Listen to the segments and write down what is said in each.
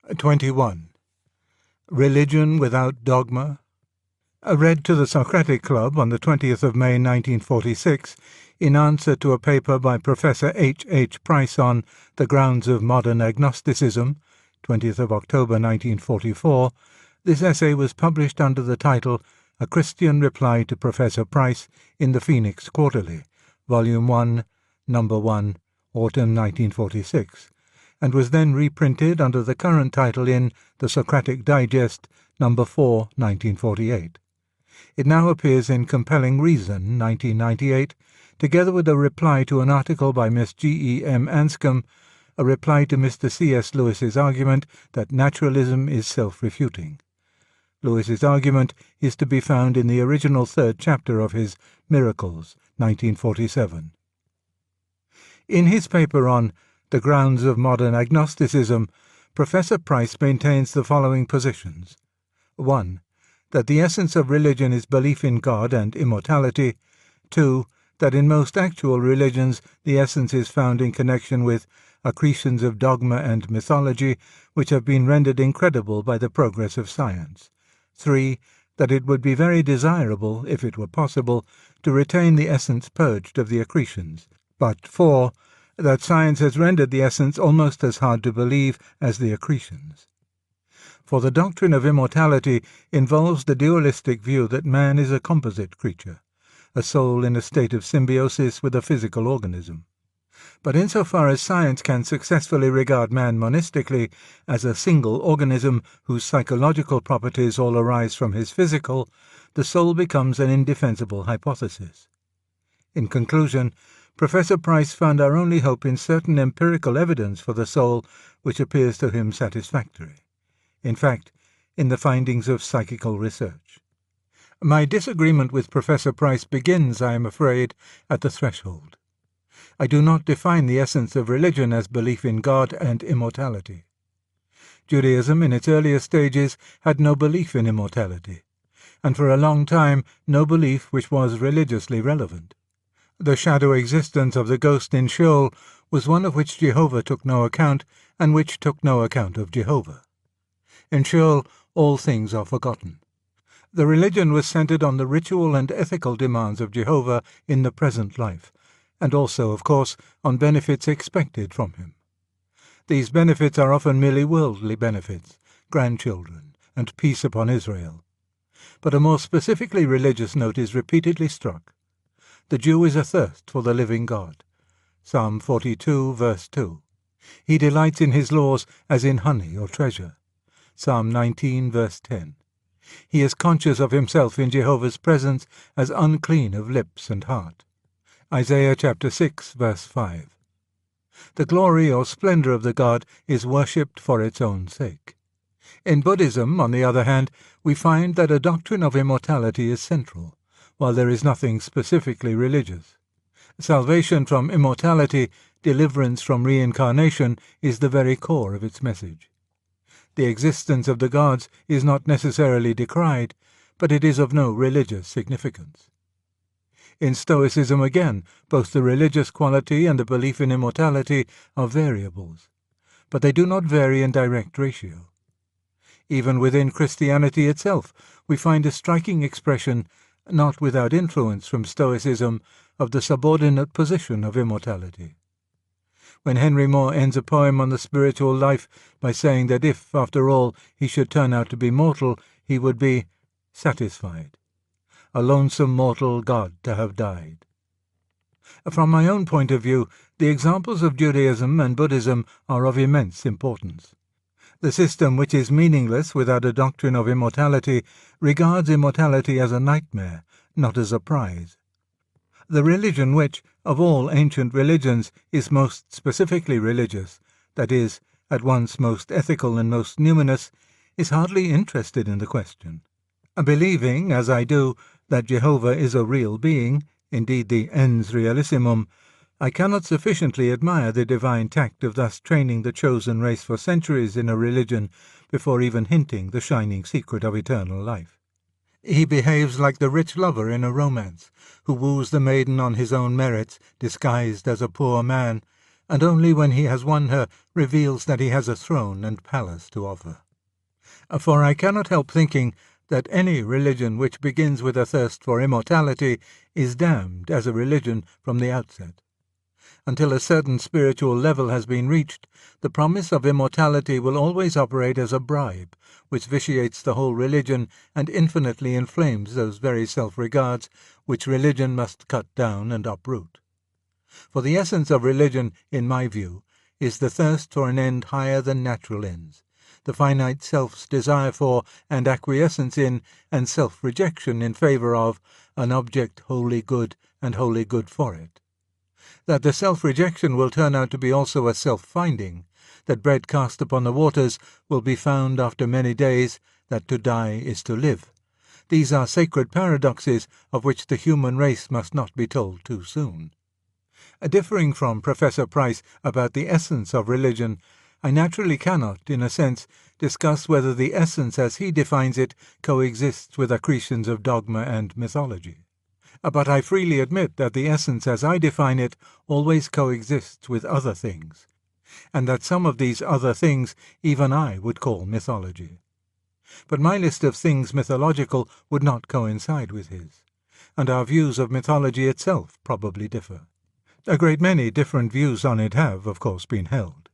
21. Religion without dogma. Read to the Socratic Club on the 20th of May 1946 in answer to a paper by Professor H. H. Price on The Grounds of Modern Agnosticism, 20th of October 1944, this essay was published under the title A Christian Reply to Professor Price in the Phoenix Quarterly, Volume 1, Number 1, Autumn 1946, and was then reprinted under the current title in The Socratic Digest, Number 4, 1948. It now appears in Compelling Reason, 1998, together with a reply to an article by Miss G. E. M. Anscombe, a reply to Mr. C. S. Lewis's argument that naturalism is self-refuting. Lewis's argument is to be found in the original third chapter of his Miracles, 1947. In his paper on The Grounds of Modern Agnosticism, Professor Price maintains the following positions. 1. That the essence of religion is belief in God and immortality. 2. That in most actual religions the essence is found in connection with accretions of dogma and mythology which have been rendered incredible by the progress of science. 3. That it would be very desirable, if it were possible, to retain the essence purged of the accretions. But 4. That science has rendered the essence almost as hard to believe as the accretions. For the doctrine of immortality involves the dualistic view that man is a composite creature, a soul in a state of symbiosis with a physical organism. But insofar as science can successfully regard man monistically as a single organism whose psychological properties all arise from his physical, the soul becomes an indefensible hypothesis. In conclusion, Professor Price found our only hope in certain empirical evidence for the soul which appears to him satisfactory. In fact, in the findings of psychical research. My disagreement with Professor Price begins, I am afraid, at the threshold. I do not define the essence of religion as belief in God and immortality. Judaism in its earlier stages had no belief in immortality, and for a long time no belief which was religiously relevant. The shadow existence of the ghost in Sheol was one of which Jehovah took no account, and which took no account of Jehovah. In Sheol all things are forgotten. The religion was centered on the ritual and ethical demands of Jehovah in the present life, and also, of course, on benefits expected from him. These benefits are often merely worldly benefits, grandchildren, and peace upon Israel. But a more specifically religious note is repeatedly struck. The Jew is athirst for the living God. Psalm 42, verse 2. He delights in his laws as in honey or treasure. Psalm 19, verse 10. He is conscious of himself in Jehovah's presence as unclean of lips and heart. Isaiah chapter 6, verse 5. The glory or splendor of the God is worshipped for its own sake. In Buddhism, on the other hand, we find that a doctrine of immortality is central, while there is nothing specifically religious. Salvation from immortality, deliverance from reincarnation, is the very core of its message. The existence of the gods is not necessarily decried, but it is of no religious significance. In Stoicism again, both the religious quality and the belief in immortality are variables, but they do not vary in direct ratio. Even within Christianity itself, we find a striking expression, not without influence from Stoicism, of the subordinate position of immortality. When Henry Moore ends a poem on the spiritual life by saying that if, after all, he should turn out to be mortal, he would be satisfied. A lonesome mortal God to have died. From my own point of view, the examples of Judaism and Buddhism are of immense importance. The system which is meaningless without a doctrine of immortality regards immortality as a nightmare, not as a prize. The religion which, of all ancient religions, is most specifically religious, that is, at once most ethical and most numinous, is hardly interested in the question. Believing, as I do, that Jehovah is a real being, indeed the ens realissimum, I cannot sufficiently admire the divine tact of thus training the chosen race for centuries in a religion before even hinting the shining secret of eternal life. He behaves like the rich lover in a romance, who woos the maiden on his own merits, disguised as a poor man, and only when he has won her reveals that he has a throne and palace to offer. For I cannot help thinking that any religion which begins with a thirst for immortality is damned as a religion from the outset. Until a certain spiritual level has been reached, the promise of immortality will always operate as a bribe, which vitiates the whole religion and infinitely inflames those very self-regards which religion must cut down and uproot. For the essence of religion, in my view, is the thirst for an end higher than natural ends, the finite self's desire for and acquiescence in and self-rejection in favour of an object wholly good and wholly good for it. That the self-rejection will turn out to be also a self-finding, that bread cast upon the waters will be found after many days, that to die is to live. These are sacred paradoxes of which the human race must not be told too soon. Differing from Professor Price about the essence of religion, I naturally cannot, in a sense, discuss whether the essence as he defines it coexists with accretions of dogma and mythology. But I freely admit that the essence as I define it always coexists with other things, and that some of these other things even I would call mythology. But my list of things mythological would not coincide with his, and our views of mythology itself probably differ. A great many different views on it have, of course, been held.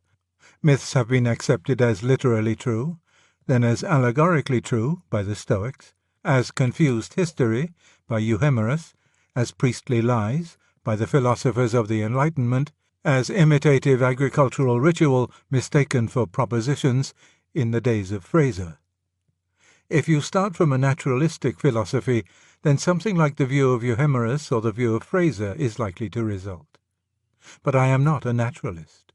Myths have been accepted as literally true, then as allegorically true by the Stoics, as confused history by Euhemerus, as priestly lies by the philosophers of the Enlightenment, as imitative agricultural ritual mistaken for propositions in the days of Fraser. If you start from a naturalistic philosophy, then something like the view of Euhemerus or the view of Fraser is likely to result. But I am not a naturalist.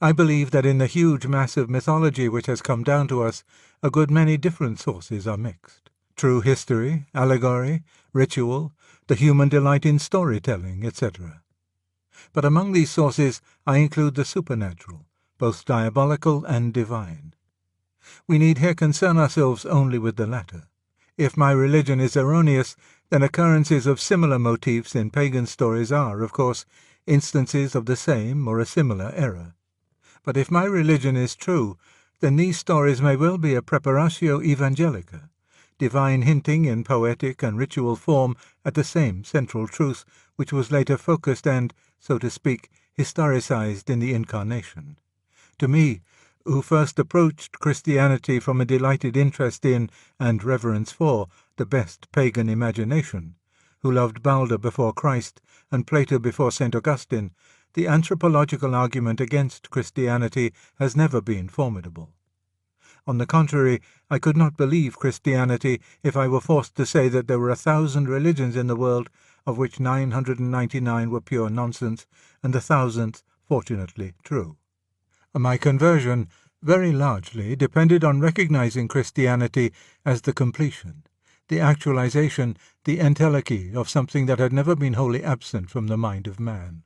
I believe that in the huge mass of mythology which has come down to us, a good many different sources are mixed. True history, allegory, ritual, the human delight in storytelling, etc. But among these sources I include the supernatural, both diabolical and divine. We need here concern ourselves only with the latter. If my religion is erroneous, then occurrences of similar motifs in pagan stories are, of course, instances of the same or a similar error. But if my religion is true, then these stories may well be a preparatio evangelica, divine hinting in poetic and ritual form at the same central truth which was later focused and, so to speak, historicized in the Incarnation. To me, who first approached Christianity from a delighted interest in and reverence for the best pagan imagination, who loved Balder before Christ and Plato before St. Augustine, the anthropological argument against Christianity has never been formidable. On the contrary, I could not believe Christianity if I were forced to say that there were 1,000 religions in the world, of which 999 were pure nonsense, and the 1,000th, fortunately, true. My conversion very largely depended on recognizing Christianity as the completion, the actualization, the entelechy of something that had never been wholly absent from the mind of man.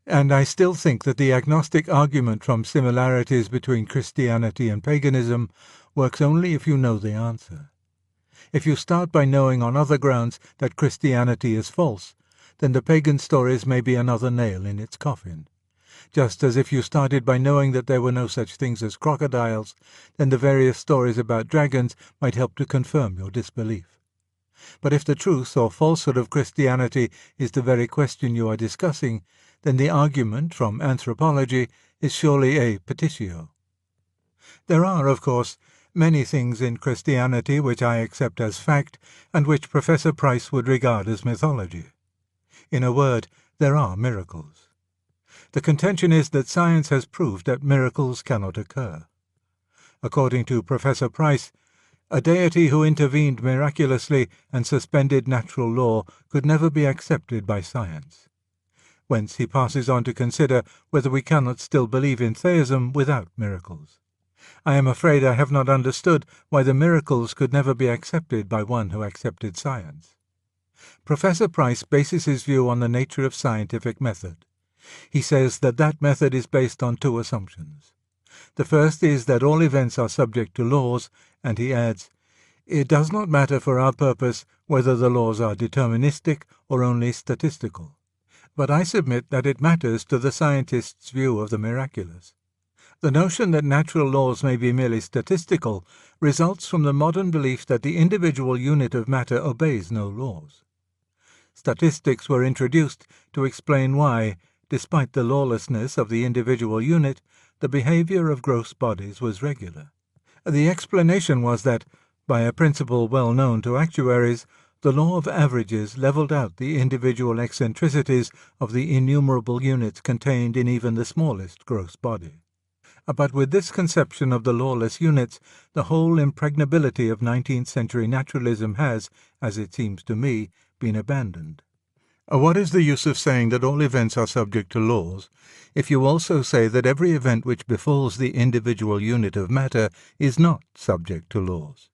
And I still think that the agnostic argument from similarities between Christianity and paganism works only if you know the answer. If you start by knowing on other grounds that Christianity is false, then the pagan stories may be another nail in its coffin. Just as if you started by knowing that there were no such things as crocodiles, then the various stories about dragons might help to confirm your disbelief. But if the truth or falsehood of Christianity is the very question you are discussing, then the argument from anthropology is surely a petitio. There are, of course, many things in Christianity which I accept as fact and which Professor Price would regard as mythology. In a word, there are miracles. The contention is that science has proved that miracles cannot occur. According to Professor Price, a deity who intervened miraculously and suspended natural law could never be accepted by science. Whence he passes on to consider whether we cannot still believe in theism without miracles. I am afraid I have not understood why the miracles could never be accepted by one who accepted science. Professor Price bases his view on the nature of scientific method. He says that that method is based on two assumptions. The first is that all events are subject to laws, and he adds, "It does not matter for our purpose whether the laws are deterministic or only statistical. But I submit that it matters to the scientist's view of the miraculous. The notion that natural laws may be merely statistical results from the modern belief that the individual unit of matter obeys no laws. Statistics were introduced to explain why, despite the lawlessness of the individual unit, the behavior of gross bodies was regular. The explanation was that, by a principle well known to actuaries, the law of averages leveled out the individual eccentricities of the innumerable units contained in even the smallest gross body. But with this conception of the lawless units, the whole impregnability of 19th-century naturalism has, as it seems to me, been abandoned. What is the use of saying that all events are subject to laws, if you also say that every event which befalls the individual unit of matter is not subject to laws?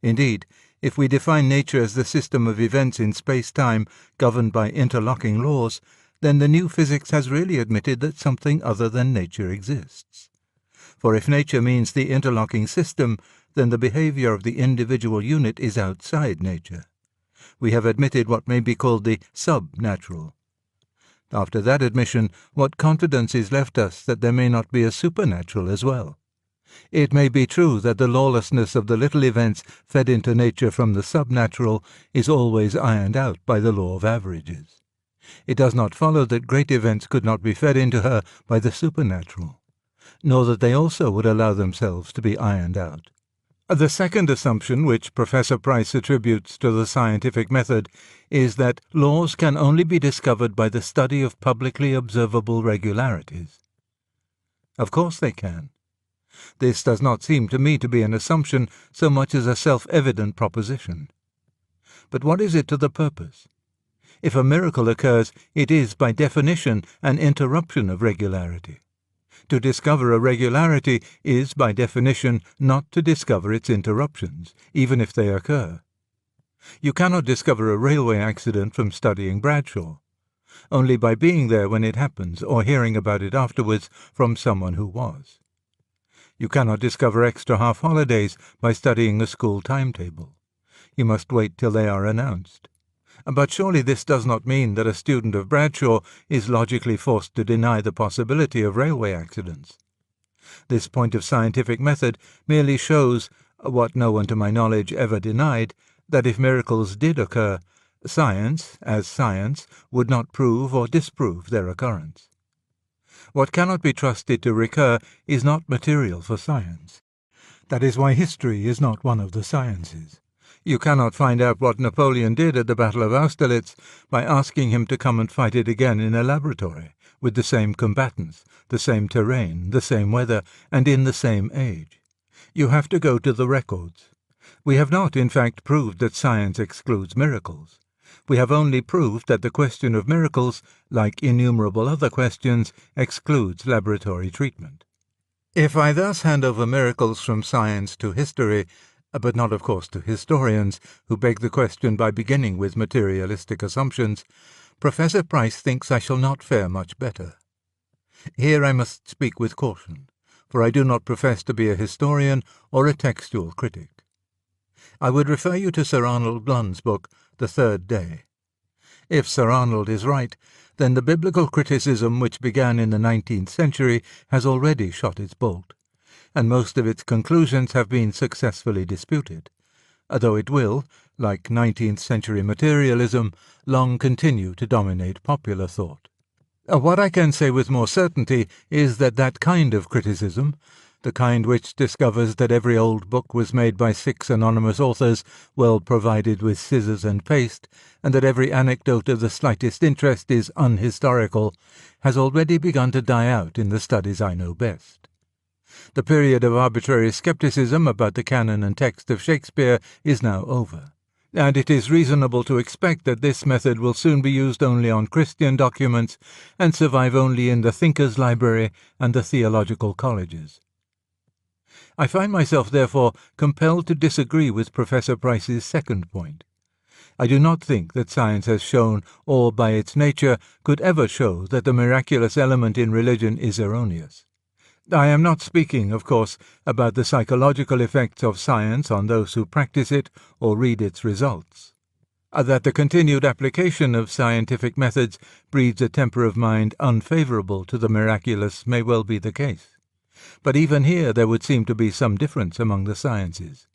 Indeed, if we define nature as the system of events in space-time governed by interlocking laws, then the new physics has really admitted that something other than nature exists. For if nature means the interlocking system, then the behavior of the individual unit is outside nature. We have admitted what may be called the sub-natural. After that admission, what confidence is left us that there may not be a supernatural as well? It may be true that the lawlessness of the little events fed into nature from the subnatural is always ironed out by the law of averages. It does not follow that great events could not be fed into her by the supernatural, nor that they also would allow themselves to be ironed out. The second assumption which Professor Price attributes to the scientific method is that laws can only be discovered by the study of publicly observable regularities. Of course they can. This does not seem to me to be an assumption so much as a self-evident proposition. But what is it to the purpose? If a miracle occurs, it is, by definition, an interruption of regularity. To discover a regularity is, by definition, not to discover its interruptions, even if they occur. You cannot discover a railway accident from studying Bradshaw, only by being there when it happens or hearing about it afterwards from someone who was. You cannot discover extra half-holidays by studying a school timetable. You must wait till they are announced. But surely this does not mean that a student of Bradshaw is logically forced to deny the possibility of railway accidents. This point of scientific method merely shows, what no one to my knowledge ever denied, that if miracles did occur, science, as science, would not prove or disprove their occurrence. What cannot be trusted to recur is not material for science. That is why history is not one of the sciences. You cannot find out what Napoleon did at the Battle of Austerlitz by asking him to come and fight it again in a laboratory, with the same combatants, the same terrain, the same weather, and in the same age. You have to go to the records. We have not, in fact, proved that science excludes miracles. We have only proved that the question of miracles, like innumerable other questions, excludes laboratory treatment. If I thus hand over miracles from science to history, but not, of course, to historians, who beg the question by beginning with materialistic assumptions, Professor Price thinks I shall not fare much better. Here I must speak with caution, for I do not profess to be a historian or a textual critic. I would refer you to Sir Arnold Blunn's book, The Third Day. If Sir Arnold is right, then the biblical criticism which began in the 19th century has already shot its bolt, and most of its conclusions have been successfully disputed, though it will, like 19th-century materialism, long continue to dominate popular thought. What I can say with more certainty is that that kind of criticism, the kind which discovers that every old book was made by 6 anonymous authors well provided with scissors and paste, and that every anecdote of the slightest interest is unhistorical, has already begun to die out in the studies I know best. The period of arbitrary skepticism about the canon and text of Shakespeare is now over, and it is reasonable to expect that this method will soon be used only on Christian documents and survive only in the Thinkers' Library and the theological colleges. I find myself, therefore, compelled to disagree with Professor Price's second point. I do not think that science has shown, or by its nature could ever show, that the miraculous element in religion is erroneous. I am not speaking, of course, about the psychological effects of science on those who practice it or read its results. That the continued application of scientific methods breeds a temper of mind unfavourable to the miraculous may well be the case. But even here there would seem to be some difference among the sciences.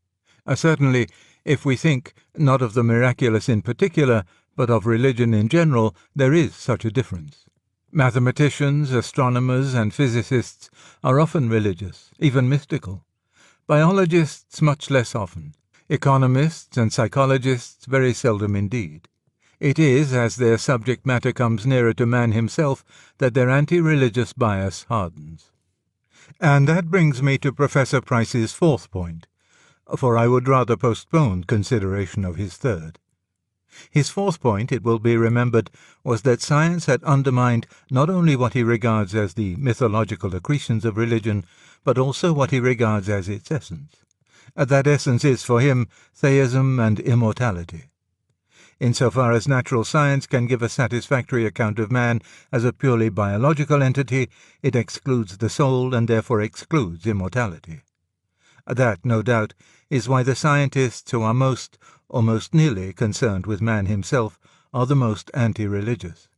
Certainly, if we think not of the miraculous in particular, but of religion in general, there is such a difference. Mathematicians, astronomers, and physicists are often religious, even mystical. Biologists much less often. Economists and psychologists very seldom indeed. It is as their subject matter comes nearer to man himself that their anti-religious bias hardens. And that brings me to Professor Price's fourth point, for I would rather postpone consideration of his third. His fourth point, it will be remembered, was that science had undermined not only what he regards as the mythological accretions of religion, but also what he regards as its essence. That essence is, for him, theism and immortality. Insofar as natural science can give a satisfactory account of man as a purely biological entity, it excludes the soul and therefore excludes immortality. That, no doubt, is why the scientists who are most, or most nearly, concerned with man himself are the most anti-religious.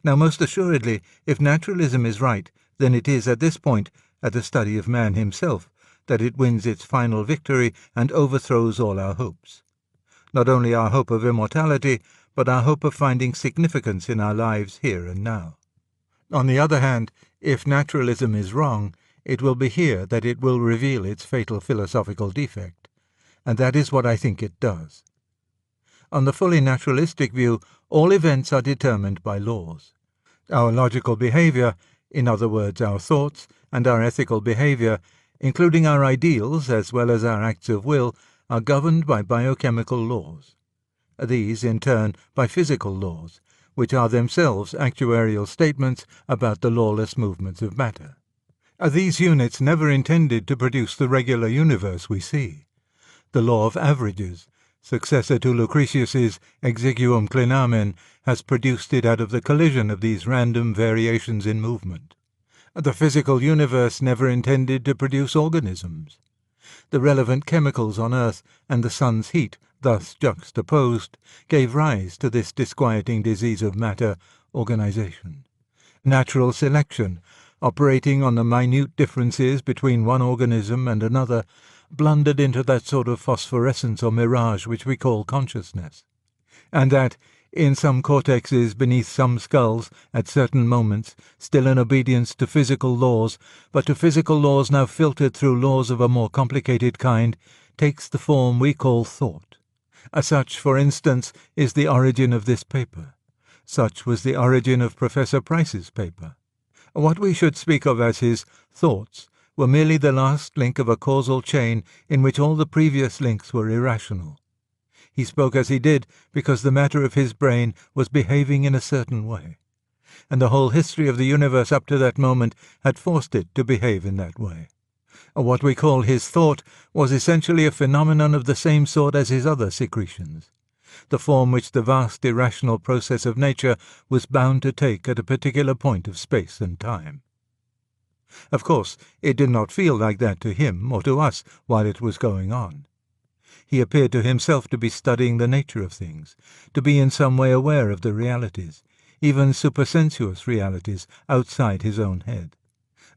Now, most assuredly, if naturalism is right, then it is at this point, at the study of man himself, that it wins its final victory and overthrows all our hopes. Not only our hope of immortality, but our hope of finding significance in our lives here and now. On the other hand, if naturalism is wrong, it will be here that it will reveal its fatal philosophical defect, and that is what I think it does. On the fully naturalistic view, all events are determined by laws. Our logical behavior, in other words our thoughts, and our ethical behavior, including our ideals as well as our acts of will, are governed by biochemical laws. These, in turn, by physical laws, which are themselves actuarial statements about the lawless movements of matter. These units never intended to produce the regular universe we see. The law of averages, successor to Lucretius's exiguum clinamen, has produced it out of the collision of these random variations in movement. The physical universe never intended to produce organisms. The relevant chemicals on Earth and the sun's heat, thus juxtaposed, gave rise to this disquieting disease of matter, organization. Natural selection, operating on the minute differences between one organism and another, blundered into that sort of phosphorescence or mirage which we call consciousness. And that, in some cortexes beneath some skulls, at certain moments, still in obedience to physical laws, but to physical laws now filtered through laws of a more complicated kind, takes the form we call thought. Such, for instance, is the origin of this paper. Such was the origin of Professor Price's paper. What we should speak of as his thoughts were merely the last link of a causal chain in which all the previous links were irrational. He spoke as he did because the matter of his brain was behaving in a certain way, and the whole history of the universe up to that moment had forced it to behave in that way. What we call his thought was essentially a phenomenon of the same sort as his other secretions, the form which the vast irrational process of nature was bound to take at a particular point of space and time. Of course, it did not feel like that to him or to us while it was going on. He appeared to himself to be studying the nature of things, to be in some way aware of the realities, even supersensuous realities, outside his own head.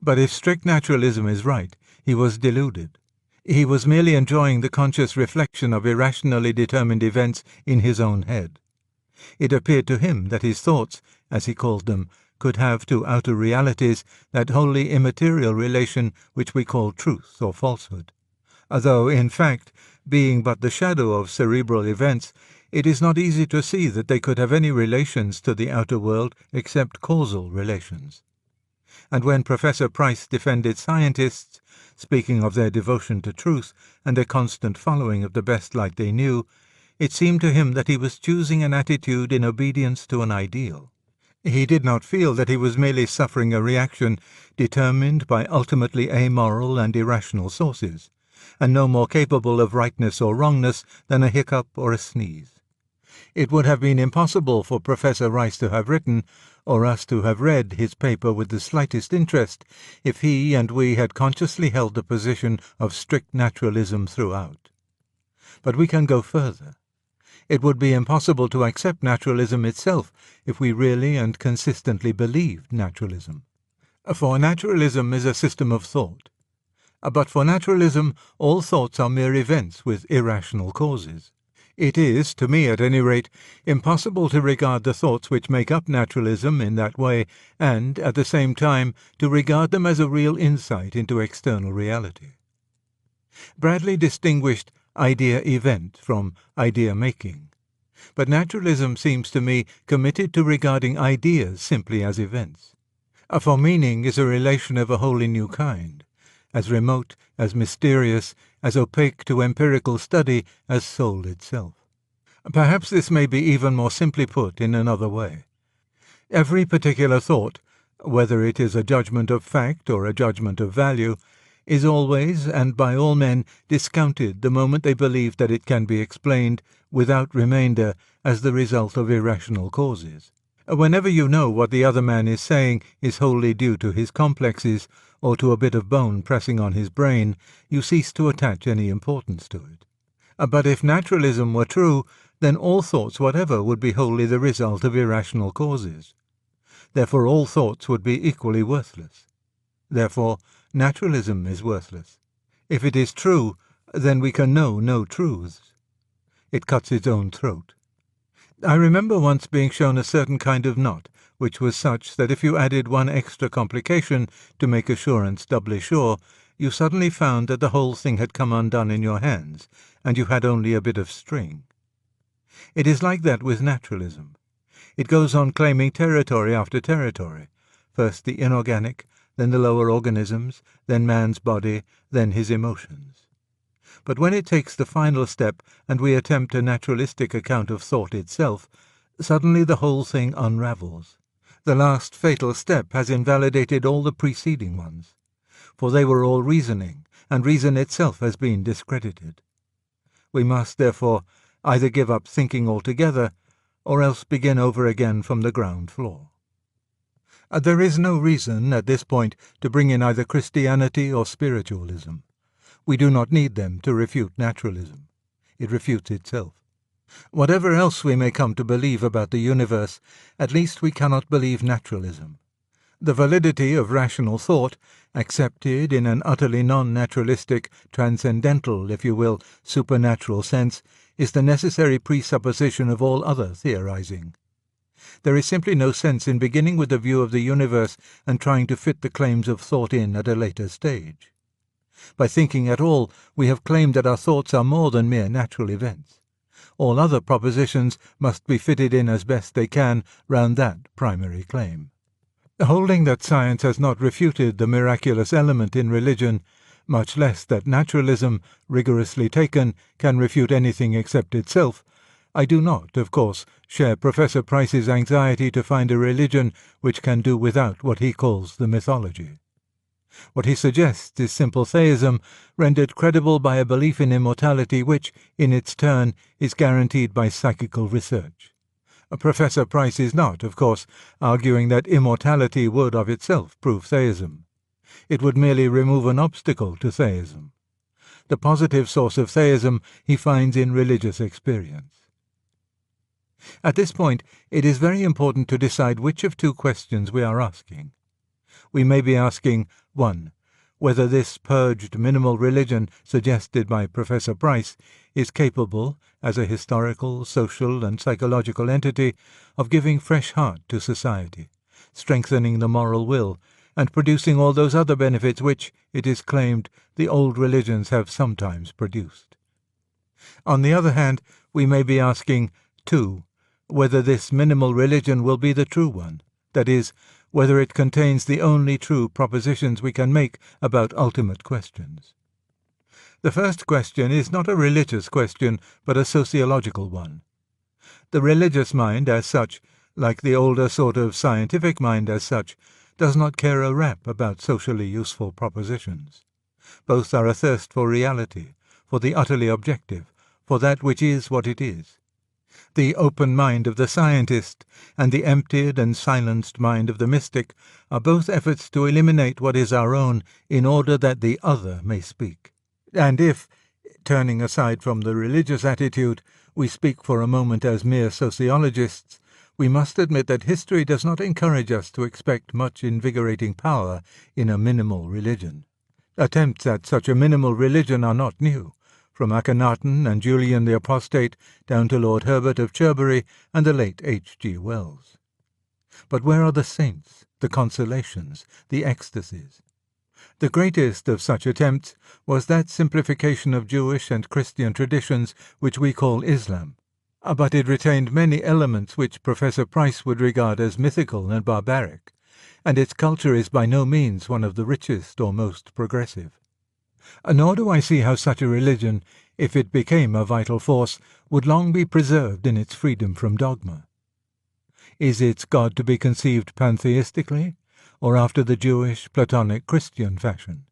But if strict naturalism is right, he was deluded. He was merely enjoying the conscious reflection of irrationally determined events in his own head. It appeared to him that his thoughts, as he called them, could have to outer realities that wholly immaterial relation which we call truth or falsehood. Although, in fact, being but the shadow of cerebral events, it is not easy to see that they could have any relations to the outer world except causal relations. And when Professor Price defended scientists, speaking of their devotion to truth and their constant following of the best light they knew, it seemed to him that he was choosing an attitude in obedience to an ideal. He did not feel that he was merely suffering a reaction determined by ultimately amoral and irrational sources, and no more capable of rightness or wrongness than a hiccup or a sneeze. It would have been impossible for Professor Rice to have written, or us to have read, his paper with the slightest interest if he and we had consciously held the position of strict naturalism throughout. But we can go further. It would be impossible to accept naturalism itself if we really and consistently believed naturalism. For naturalism is a system of thought. But for naturalism, all thoughts are mere events with irrational causes. It is, to me at any rate, impossible to regard the thoughts which make up naturalism in that way and, at the same time, to regard them as a real insight into external reality. Bradley distinguished idea-event from idea-making. But naturalism seems to me committed to regarding ideas simply as events. For meaning is a relation of a wholly new kind, as remote, as mysterious, as opaque to empirical study as soul itself. Perhaps this may be even more simply put in another way. Every particular thought, whether it is a judgment of fact or a judgment of value, is always, and by all men, discounted the moment they believe that it can be explained, without remainder, as the result of irrational causes. Whenever you know what the other man is saying is wholly due to his complexes, or to a bit of bone pressing on his brain, you cease to attach any importance to it. But if naturalism were true, then all thoughts whatever would be wholly the result of irrational causes. Therefore all thoughts would be equally worthless. Therefore naturalism is worthless. If it is true, then we can know no truths. It cuts its own throat. I remember once being shown a certain kind of knot, which was such that if you added one extra complication to make assurance doubly sure, you suddenly found that the whole thing had come undone in your hands, and you had only a bit of string. It is like that with naturalism. It goes on claiming territory after territory, first the inorganic, then the lower organisms, then man's body, then his emotions. But when it takes the final step and we attempt a naturalistic account of thought itself, suddenly the whole thing unravels. The last fatal step has invalidated all the preceding ones, for they were all reasoning, and reason itself has been discredited. We must, therefore, either give up thinking altogether, or else begin over again from the ground floor. There is no reason, at this point, to bring in either Christianity or spiritualism. We do not need them to refute naturalism. It refutes itself. Whatever else we may come to believe about the universe, at least we cannot believe naturalism. The validity of rational thought, accepted in an utterly non-naturalistic, transcendental, if you will, supernatural sense, is the necessary presupposition of all other theorizing. There is simply no sense in beginning with a view of the universe and trying to fit the claims of thought in at a later stage. By thinking at all, we have claimed that our thoughts are more than mere natural events. All other propositions must be fitted in as best they can round that primary claim. Holding that science has not refuted the miraculous element in religion, much less that naturalism, rigorously taken, can refute anything except itself, I do not, of course, share Professor Price's anxiety to find a religion which can do without what he calls the mythology. What he suggests is simple theism, rendered credible by a belief in immortality which, in its turn, is guaranteed by psychical research. Professor Price is not, of course, arguing that immortality would of itself prove theism. It would merely remove an obstacle to theism. The positive source of theism he finds in religious experience. At this point, it is very important to decide which of two questions we are asking. We may be asking, 1. Whether this purged minimal religion suggested by Professor Price is capable, as a historical, social, and psychological entity, of giving fresh heart to society, strengthening the moral will, and producing all those other benefits which, it is claimed, the old religions have sometimes produced. On the other hand, we may be asking, 2. Whether this minimal religion will be the true one, that is, whether it contains the only true propositions we can make about ultimate questions. The first question is not a religious question, but a sociological one. The religious mind, as such, like the older sort of scientific mind as such, does not care a rap about socially useful propositions. Both are athirst for reality, for the utterly objective, for that which is what it is. The open mind of the scientist and the emptied and silenced mind of the mystic are both efforts to eliminate what is our own in order that the other may speak. And if, turning aside from the religious attitude, we speak for a moment as mere sociologists, we must admit that history does not encourage us to expect much invigorating power in a minimal religion. Attempts at such a minimal religion are not new, from Akhenaten and Julian the Apostate down to Lord Herbert of Cherbury and the late H.G. Wells. But where are the saints, the consolations, the ecstasies? The greatest of such attempts was that simplification of Jewish and Christian traditions which we call Islam, but it retained many elements which Professor Price would regard as mythical and barbaric, and its culture is by no means one of the richest or most progressive. Nor do I see how such a religion, if it became a vital force, would long be preserved in its freedom from dogma. Is its God to be conceived pantheistically, or after the Jewish, Platonic, Christian fashion?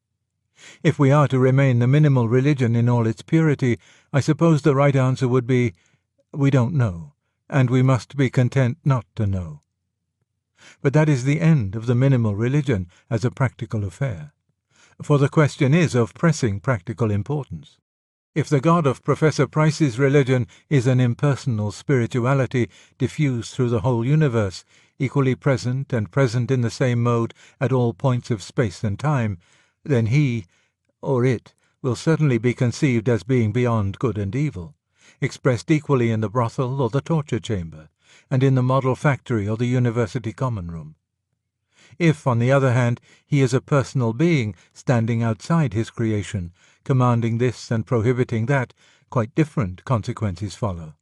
If we are to remain the minimal religion in all its purity, I suppose the right answer would be, we don't know, and we must be content not to know. But that is the end of the minimal religion as a practical affair, for the question is of pressing practical importance. If the God of Professor Price's religion is an impersonal spirituality diffused through the whole universe, equally present and present in the same mode at all points of space and time, then he, or it, will certainly be conceived as being beyond good and evil, expressed equally in the brothel or the torture chamber, and in the model factory or the university common room. If, on the other hand, he is a personal being standing outside his creation, commanding this and prohibiting that, quite different consequences follow.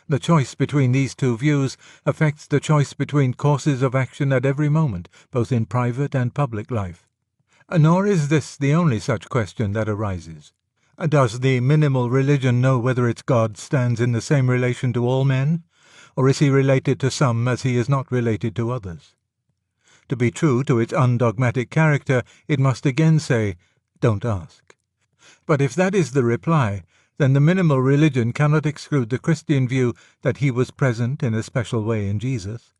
The choice between these two views affects the choice between courses of action at every moment, both in private and public life. Nor is this the only such question that arises. Does the minimal religion know whether its God stands in the same relation to all men, or is he related to some as he is not related to others? To be true to its undogmatic character, it must again say, don't ask. But if that is the reply, then the minimal religion cannot exclude the Christian view that he was present in a special way in Jesus,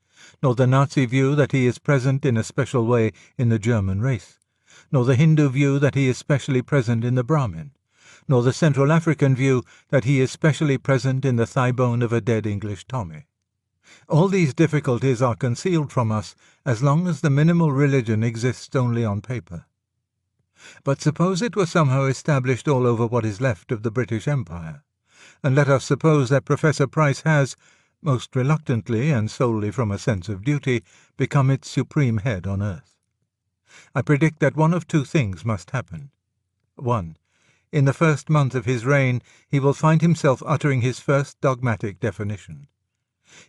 nor the Nazi view that he is present in a special way in the German race, nor the Hindu view that he is specially present in the Brahmin, nor the Central African view that he is specially present in the thigh bone of a dead English Tommy. All these difficulties are concealed from us as long as the minimal religion exists only on paper. But suppose it were somehow established all over what is left of the British Empire, and let us suppose that Professor Price has, most reluctantly and solely from a sense of duty, become its supreme head on earth. I predict that one of two things must happen. 1. In the first month of his reign he will find himself uttering his first dogmatic definition.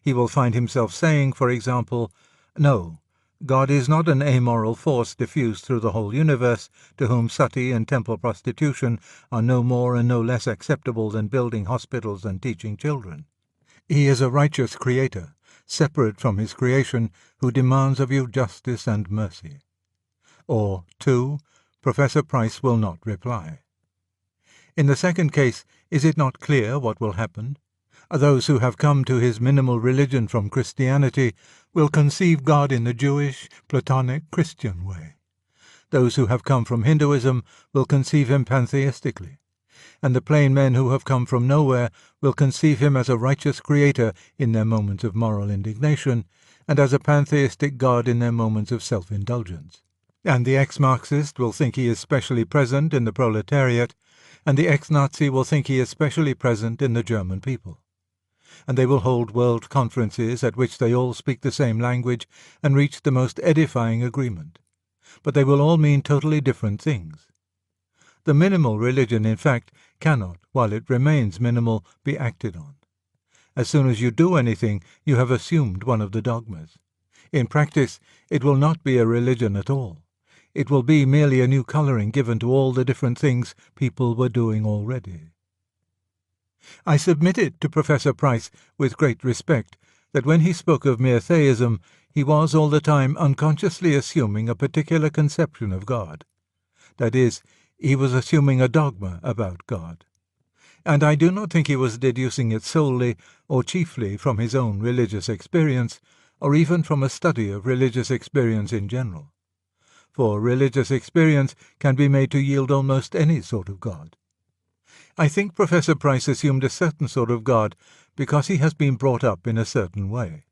He will find himself saying, for example, no, God is not an amoral force diffused through the whole universe, to whom suttee and temple prostitution are no more and no less acceptable than building hospitals and teaching children. He is a righteous creator, separate from his creation, who demands of you justice and mercy. Or, 2, Professor Price will not reply. In the second case, is it not clear what will happen? Those who have come to his minimal religion from Christianity will conceive God in the Jewish, Platonic, Christian way. Those who have come from Hinduism will conceive him pantheistically, and the plain men who have come from nowhere will conceive him as a righteous creator in their moments of moral indignation, and as a pantheistic God in their moments of self-indulgence. And the ex-Marxist will think he is specially present in the proletariat, and the ex-Nazi will think he is specially present in the German people. And they will hold world conferences at which they all speak the same language and reach the most edifying agreement. But they will all mean totally different things. The minimal religion, in fact, cannot, while it remains minimal, be acted on. As soon as you do anything, you have assumed one of the dogmas. In practice, it will not be a religion at all. It will be merely a new colouring given to all the different things people were doing already. I submitted to Professor Price with great respect that when he spoke of mere theism, he was all the time unconsciously assuming a particular conception of God. That is, he was assuming a dogma about God. And I do not think he was deducing it solely or chiefly from his own religious experience, or even from a study of religious experience in general. For religious experience can be made to yield almost any sort of God. I think Professor Price assumed a certain sort of God because he has been brought up in a certain way.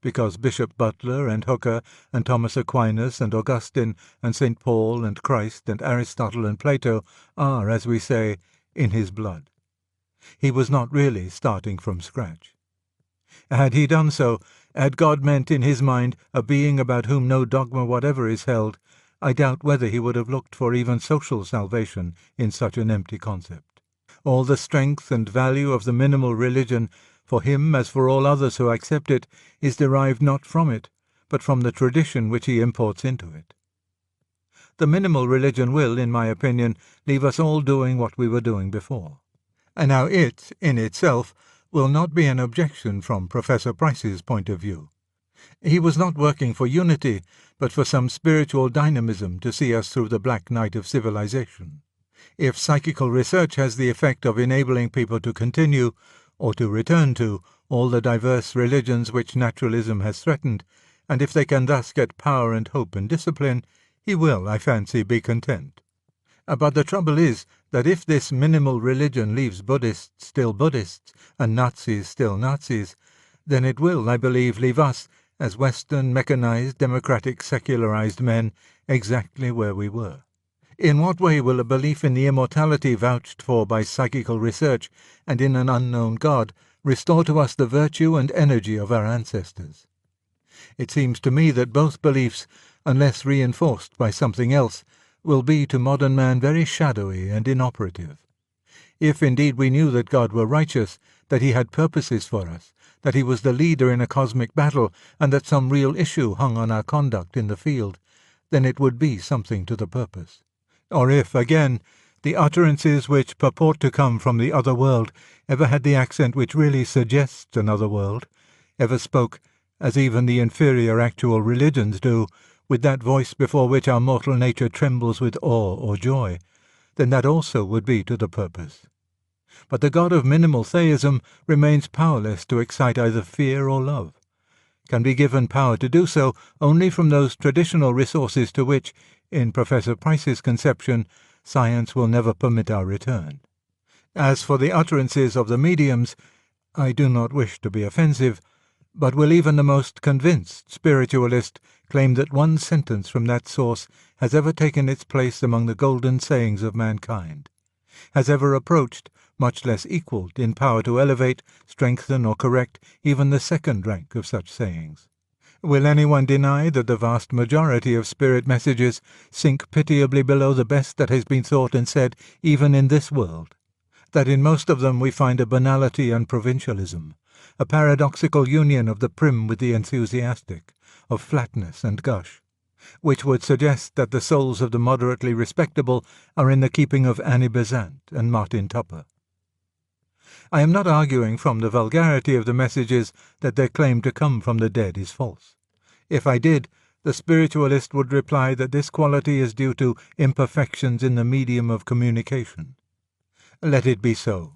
Because Bishop Butler and Hooker and Thomas Aquinas and Augustine and St. Paul and Christ and Aristotle and Plato are, as we say, in his blood. He was not really starting from scratch. Had he done so, had God meant in his mind a being about whom no dogma whatever is held, I doubt whether he would have looked for even social salvation in such an empty concept. All the strength and value of the minimal religion, for him as for all others who accept it, is derived not from it, but from the tradition which he imports into it. The minimal religion will, in my opinion, leave us all doing what we were doing before. And now it, in itself, will not be an objection from Professor Price's point of view. He was not working for unity, but for some spiritual dynamism to see us through the black night of civilization. If psychical research has the effect of enabling people to continue, or to return to, all the diverse religions which naturalism has threatened, and if they can thus get power and hope and discipline, he will, I fancy, be content. But the trouble is that if this minimal religion leaves Buddhists still Buddhists and Nazis still Nazis, then it will, I believe, leave us, as Western, mechanized, democratic, secularized men, exactly where we were. In what way will a belief in the immortality vouched for by psychical research and in an unknown God restore to us the virtue and energy of our ancestors? It seems to me that both beliefs, unless reinforced by something else, will be to modern man very shadowy and inoperative. If indeed we knew that God were righteous, that he had purposes for us, that he was the leader in a cosmic battle, and that some real issue hung on our conduct in the field, then it would be something to the purpose. Or if, again, the utterances which purport to come from the other world ever had the accent which really suggests another world, ever spoke, as even the inferior actual religions do, with that voice before which our mortal nature trembles with awe or joy, then that also would be to the purpose. But the God of minimal theism remains powerless to excite either fear or love, can be given power to do so only from those traditional resources to which, in Professor Price's conception, science will never permit our return. As for the utterances of the mediums, I do not wish to be offensive, but will even the most convinced spiritualist claim that one sentence from that source has ever taken its place among the golden sayings of mankind, has ever approached, much less equalled, in power to elevate, strengthen, or correct even the second rank of such sayings? Will anyone deny that the vast majority of spirit messages sink pitiably below the best that has been thought and said even in this world? That in most of them we find a banality and provincialism, a paradoxical union of the prim with the enthusiastic, of flatness and gush, which would suggest that the souls of the moderately respectable are in the keeping of Annie Besant and Martin Tupper. I am not arguing from the vulgarity of the messages that their claim to come from the dead is false. If I did, the spiritualist would reply that this quality is due to imperfections in the medium of communication. Let it be so.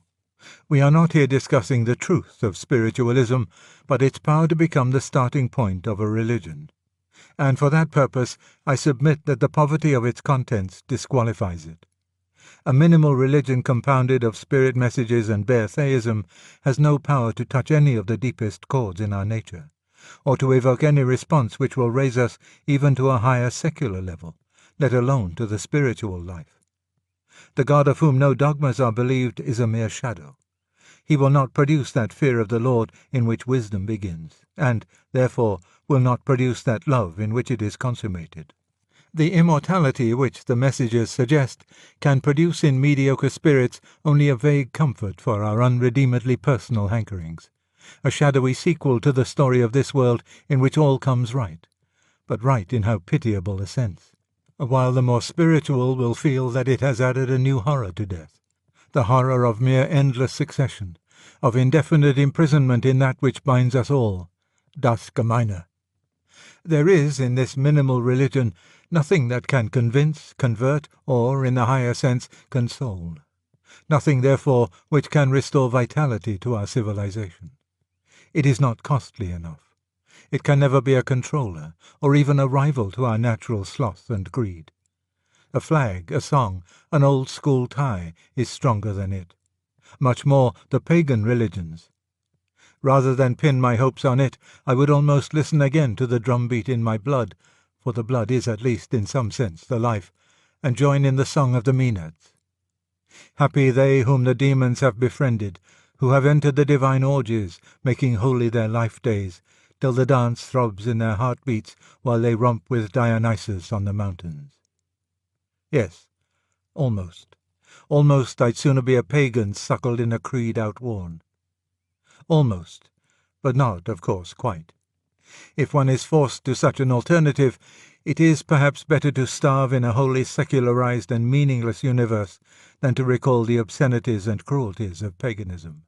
We are not here discussing the truth of spiritualism, but its power to become the starting point of a religion. And for that purpose I submit that the poverty of its contents disqualifies it. A minimal religion compounded of spirit messages and bare theism has no power to touch any of the deepest chords in our nature, or to evoke any response which will raise us even to a higher secular level, let alone to the spiritual life. The God of whom no dogmas are believed is a mere shadow. He will not produce that fear of the Lord in which wisdom begins, and, therefore, will not produce that love in which it is consummated. The immortality which the messages suggest can produce in mediocre spirits only a vague comfort for our unredeemedly personal hankerings, a shadowy sequel to the story of this world in which all comes right, but right in how pitiable a sense, while the more spiritual will feel that it has added a new horror to death, the horror of mere endless succession, of indefinite imprisonment in that which binds us all, das Gemeine. There is, in this minimal religion, nothing that can convince, convert, or, in the higher sense, console. Nothing, therefore, which can restore vitality to our civilization. It is not costly enough. It can never be a controller, or even a rival to our natural sloth and greed. A flag, a song, an old-school tie is stronger than it. much more the pagan religions. Rather than pin my hopes on it, I would almost listen again to the drumbeat in my blood, for the blood is at least in some sense the life, and join in the song of the Maenads. Happy they whom the demons have befriended, who have entered the divine orgies, making holy their life days, till the dance throbs in their heartbeats while they romp with Dionysus on the mountains. Yes, almost. Almost I'd sooner be a pagan suckled in a creed outworn. Almost, but not, of course, quite. If one is forced to such an alternative, it is perhaps better to starve in a wholly secularized and meaningless universe than to recall the obscenities and cruelties of paganism.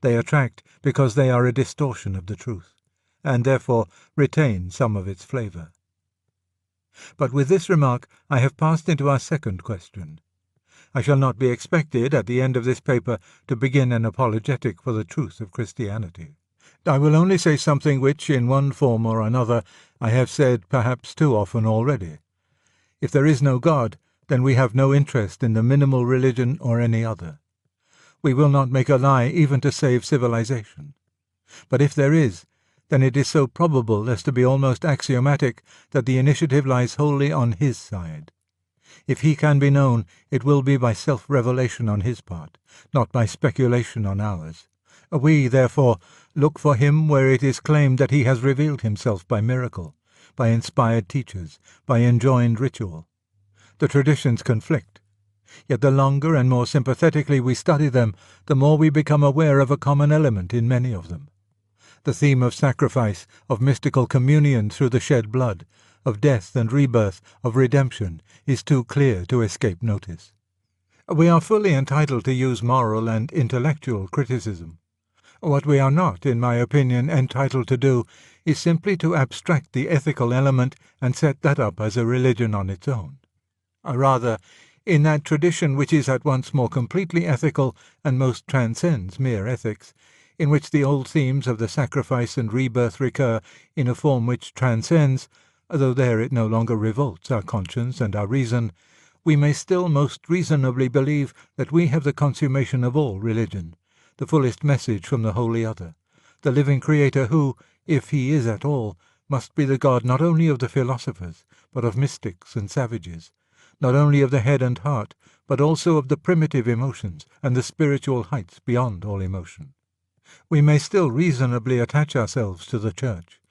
They attract because they are a distortion of the truth, and therefore retain some of its flavour. But with this remark I have passed into our second question. I shall not be expected at the end of this paper to begin an apologetic for the truth of Christianity. I will only say something which, in one form or another, I have said perhaps too often already. If there is no God, then we have no interest in the minimal religion or any other. We will not make a lie even to save civilization. But if there is, then it is so probable as to be almost axiomatic that the initiative lies wholly on his side. If he can be known, it will be by self-revelation on his part, not by speculation on ours. We, therefore, look for him where it is claimed that he has revealed himself by miracle, by inspired teachers, by enjoined ritual. The traditions conflict. Yet the longer and more sympathetically we study them, the more we become aware of a common element in many of them. The theme of sacrifice, of mystical communion through the shed blood, of death and rebirth, of redemption, is too clear to escape notice. We are fully entitled to use moral and intellectual criticism. What we are not, in my opinion, entitled to do is simply to abstract the ethical element and set that up as a religion on its own. Rather, in that tradition which is at once more completely ethical and most transcends mere ethics, in which the old themes of the sacrifice and rebirth recur in a form which transcends, though there it no longer revolts our conscience and our reason, we may still most reasonably believe that we have the consummation of all religion, the fullest message from the Holy Other, the living Creator who, if he is at all, must be the God not only of the philosophers, but of mystics and savages, not only of the head and heart, but also of the primitive emotions and the spiritual heights beyond all emotion. We may still reasonably attach ourselves to the Church,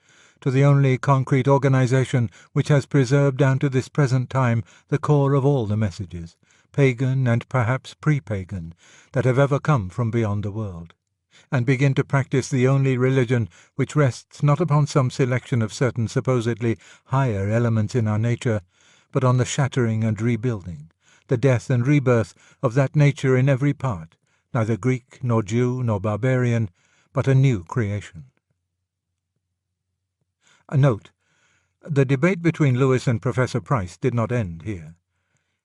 to the only concrete organization which has preserved down to this present time the core of all the messages, pagan and perhaps pre-pagan, that have ever come from beyond the world, and begin to practice the only religion which rests not upon some selection of certain supposedly higher elements in our nature, but on the shattering and rebuilding, the death and rebirth of that nature in every part, neither Greek nor Jew nor barbarian, but a new creation. A note: the debate between Lewis and Professor Price did not end here.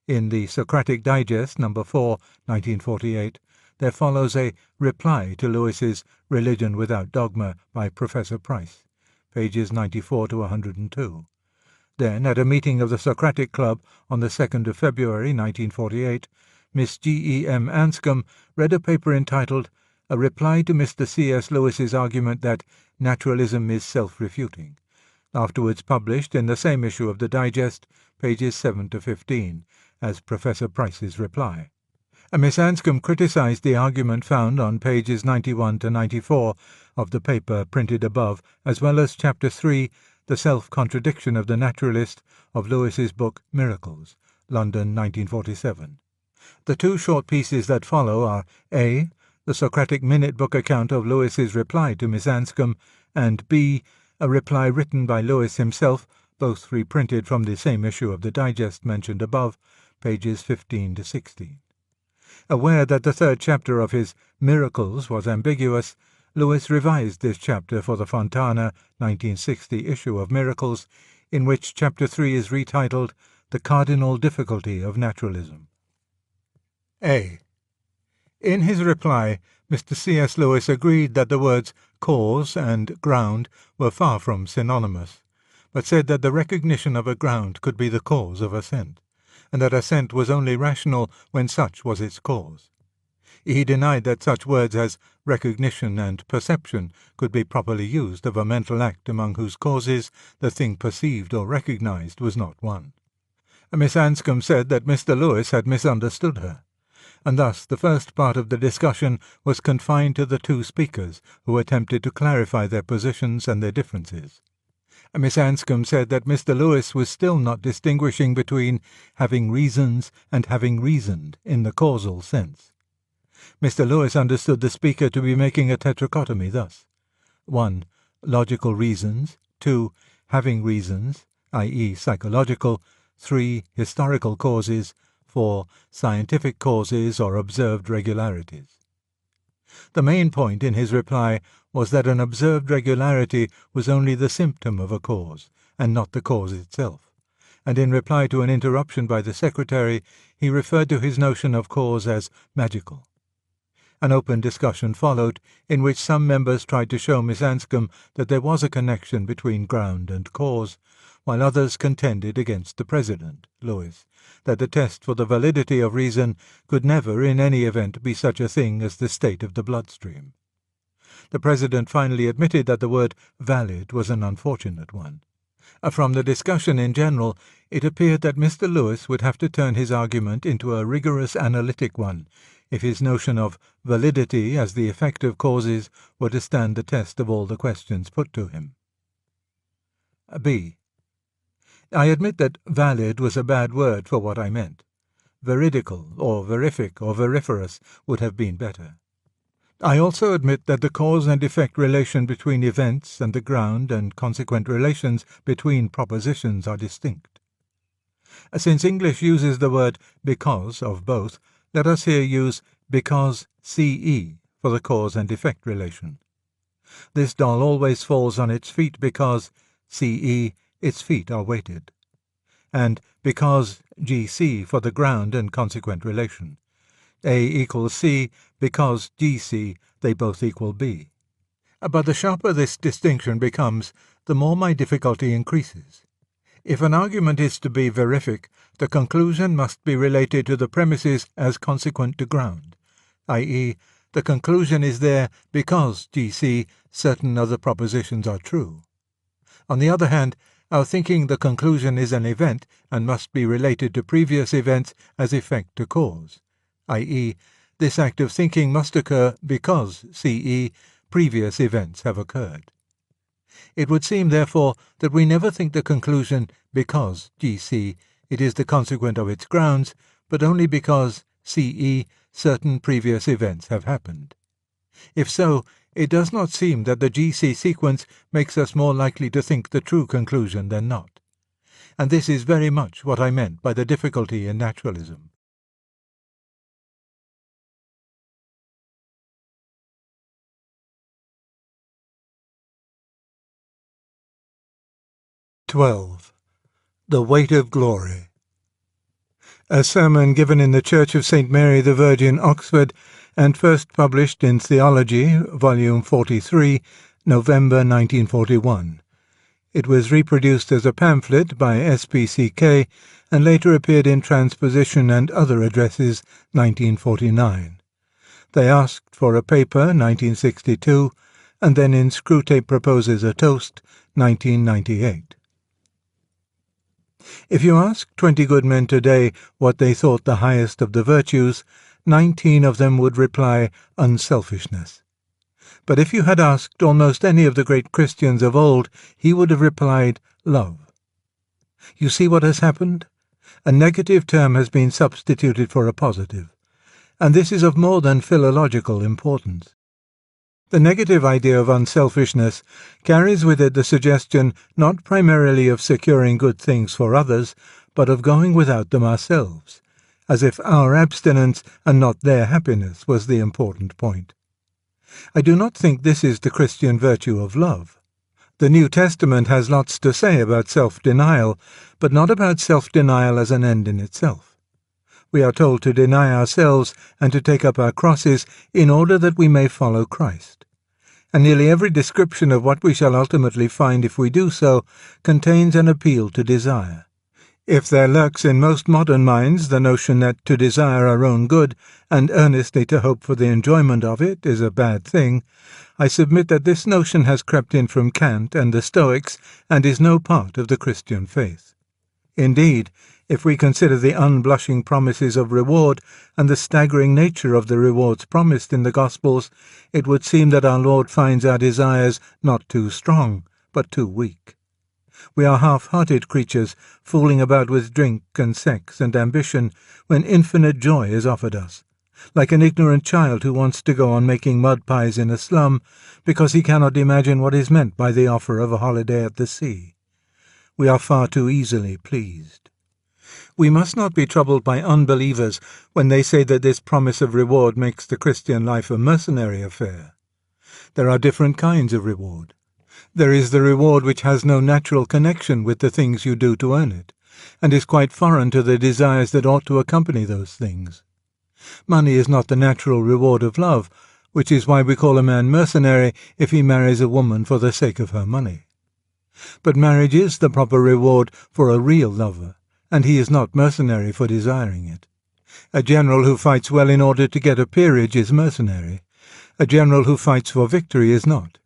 In the Socratic Digest, No. 4, 1948, there follows a reply to Lewis's Religion Without Dogma by Professor Price, pages 94 to 102. Then, at a meeting of the Socratic Club on the 2nd of February 1948, Miss G.E.M. Anscombe read a paper entitled A Reply to Mr. C.S. Lewis's Argument that Naturalism is Self-Refuting, afterwards published in the same issue of the Digest, pages 7 to 15, as Professor Price's reply. Miss Anscombe criticized the argument found on pages 91 to 94 of the paper printed above, as well as Chapter 3, The Self-Contradiction of the Naturalist, of Lewis's book Miracles, London, 1947. The two short pieces that follow are A. The Socratic Minute Book account of Lewis's reply to Miss Anscombe, and B. A reply written by Lewis himself, both reprinted from the same issue of the Digest mentioned above, pages 15 to 16. Aware that the third chapter of his Miracles was ambiguous, Lewis revised this chapter for the Fontana 1960 issue of Miracles, in which Chapter 3 is retitled The Cardinal Difficulty of Naturalism. A. In his reply, Mr. C.S. Lewis agreed that the words cause and ground were far from synonymous, but said that the recognition of a ground could be the cause of assent, and that assent was only rational when such was its cause. He denied that such words as recognition and perception could be properly used of a mental act among whose causes the thing perceived or recognized was not one. Miss Anscombe said that Mr. Lewis had misunderstood her, and thus the first part of the discussion was confined to the two speakers, who attempted to clarify their positions and their differences. Miss Anscombe said that Mr. Lewis was still not distinguishing between having reasons and having reasoned in the causal sense. Mr. Lewis understood the speaker to be making a tetrachotomy thus: 1. Logical reasons. 2. Having reasons, i.e. psychological. 3. Historical causes. 4. Scientific causes or observed regularities. The main point in his reply was that an observed regularity was only the symptom of a cause, and not the cause itself, and in reply to an interruption by the secretary, he referred to his notion of cause as magical. An open discussion followed, in which some members tried to show Miss Anscombe that there was a connection between ground and cause, while others contended against the President, Lewis, that the test for the validity of reason could never in any event be such a thing as the state of the bloodstream. The President finally admitted that the word valid was an unfortunate one. From the discussion in general, it appeared that Mr. Lewis would have to turn his argument into a rigorous analytic one, if his notion of validity as the effect of causes were to stand the test of all the questions put to him. B. I admit that valid was a bad word for what I meant. Veridical, or verific, or veriferous would have been better. I also admit that the cause and effect relation between events and the ground and consequent relations between propositions are distinct. Since English uses the word because of both, let us here use because CE for the cause and effect relation. This doll always falls on its feet because CE, its feet are weighted, and because GC for the ground and consequent relation. A equals C because GC, they both equal B. But the sharper this distinction becomes, the more my difficulty increases. If an argument is to be verific, the conclusion must be related to the premises as consequent to ground, i.e., the conclusion is there because GC certain other propositions are true. On the other hand, our thinking the conclusion is an event and must be related to previous events as effect to cause, i.e., this act of thinking must occur because CE previous events have occurred. It would seem, therefore, that we never think the conclusion because GC it is the consequent of its grounds, but only because CE certain previous events have happened. If so, it does not seem that the GC sequence makes us more likely to think the true conclusion than not. And this is very much what I meant by the difficulty in naturalism. The Weight of Glory. A sermon given in the Church of St. Mary the Virgin, Oxford, and first published in Theology, Volume 43, November 1941. It was reproduced as a pamphlet by SPCK and later appeared in Transposition and Other Addresses, 1949. They asked for a paper, 1962, and then in Screwtape Proposes a Toast, 1998. If you ask 20 good men today what they thought the highest of the virtues, 19 of them would reply unselfishness. But if you had asked almost any of the great Christians of old, he would have replied love. You see what has happened? A negative term has been substituted for a positive, and this is of more than philological importance. The negative idea of unselfishness carries with it the suggestion not primarily of securing good things for others, but of going without them ourselves, as if our abstinence and not their happiness was the important point. I do not think this is the Christian virtue of love. The New Testament has lots to say about self-denial, but not about self-denial as an end in itself. We are told to deny ourselves and to take up our crosses in order that we may follow Christ. And nearly every description of what we shall ultimately find if we do so contains an appeal to desire. If there lurks in most modern minds the notion that to desire our own good, and earnestly to hope for the enjoyment of it, is a bad thing, I submit that this notion has crept in from Kant and the Stoics, and is no part of the Christian faith. Indeed, if we consider the unblushing promises of reward and the staggering nature of the rewards promised in the Gospels, it would seem that our Lord finds our desires not too strong, but too weak. We are half-hearted creatures, fooling about with drink and sex and ambition, when infinite joy is offered us, like an ignorant child who wants to go on making mud pies in a slum, because he cannot imagine what is meant by the offer of a holiday at the sea. We are far too easily pleased. We must not be troubled by unbelievers when they say that this promise of reward makes the Christian life a mercenary affair. There are different kinds of reward. There is the reward which has no natural connection with the things you do to earn it, and is quite foreign to the desires that ought to accompany those things. Money is not the natural reward of love, which is why we call a man mercenary if he marries a woman for the sake of her money. But marriage is the proper reward for a real lover, and he is not mercenary for desiring it. A general who fights well in order to get a peerage is mercenary. A general who fights for victory is not.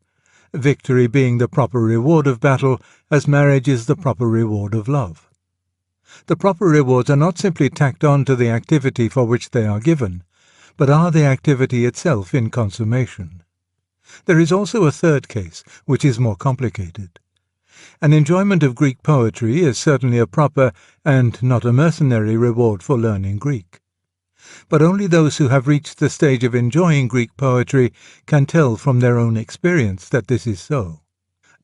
Victory being the proper reward of battle, as marriage is the proper reward of love. The proper rewards are not simply tacked on to the activity for which they are given, but are the activity itself in consummation. There is also a third case, which is more complicated. An enjoyment of Greek poetry is certainly a proper, and not a mercenary, reward for learning Greek. But only those who have reached the stage of enjoying Greek poetry can tell from their own experience that this is so.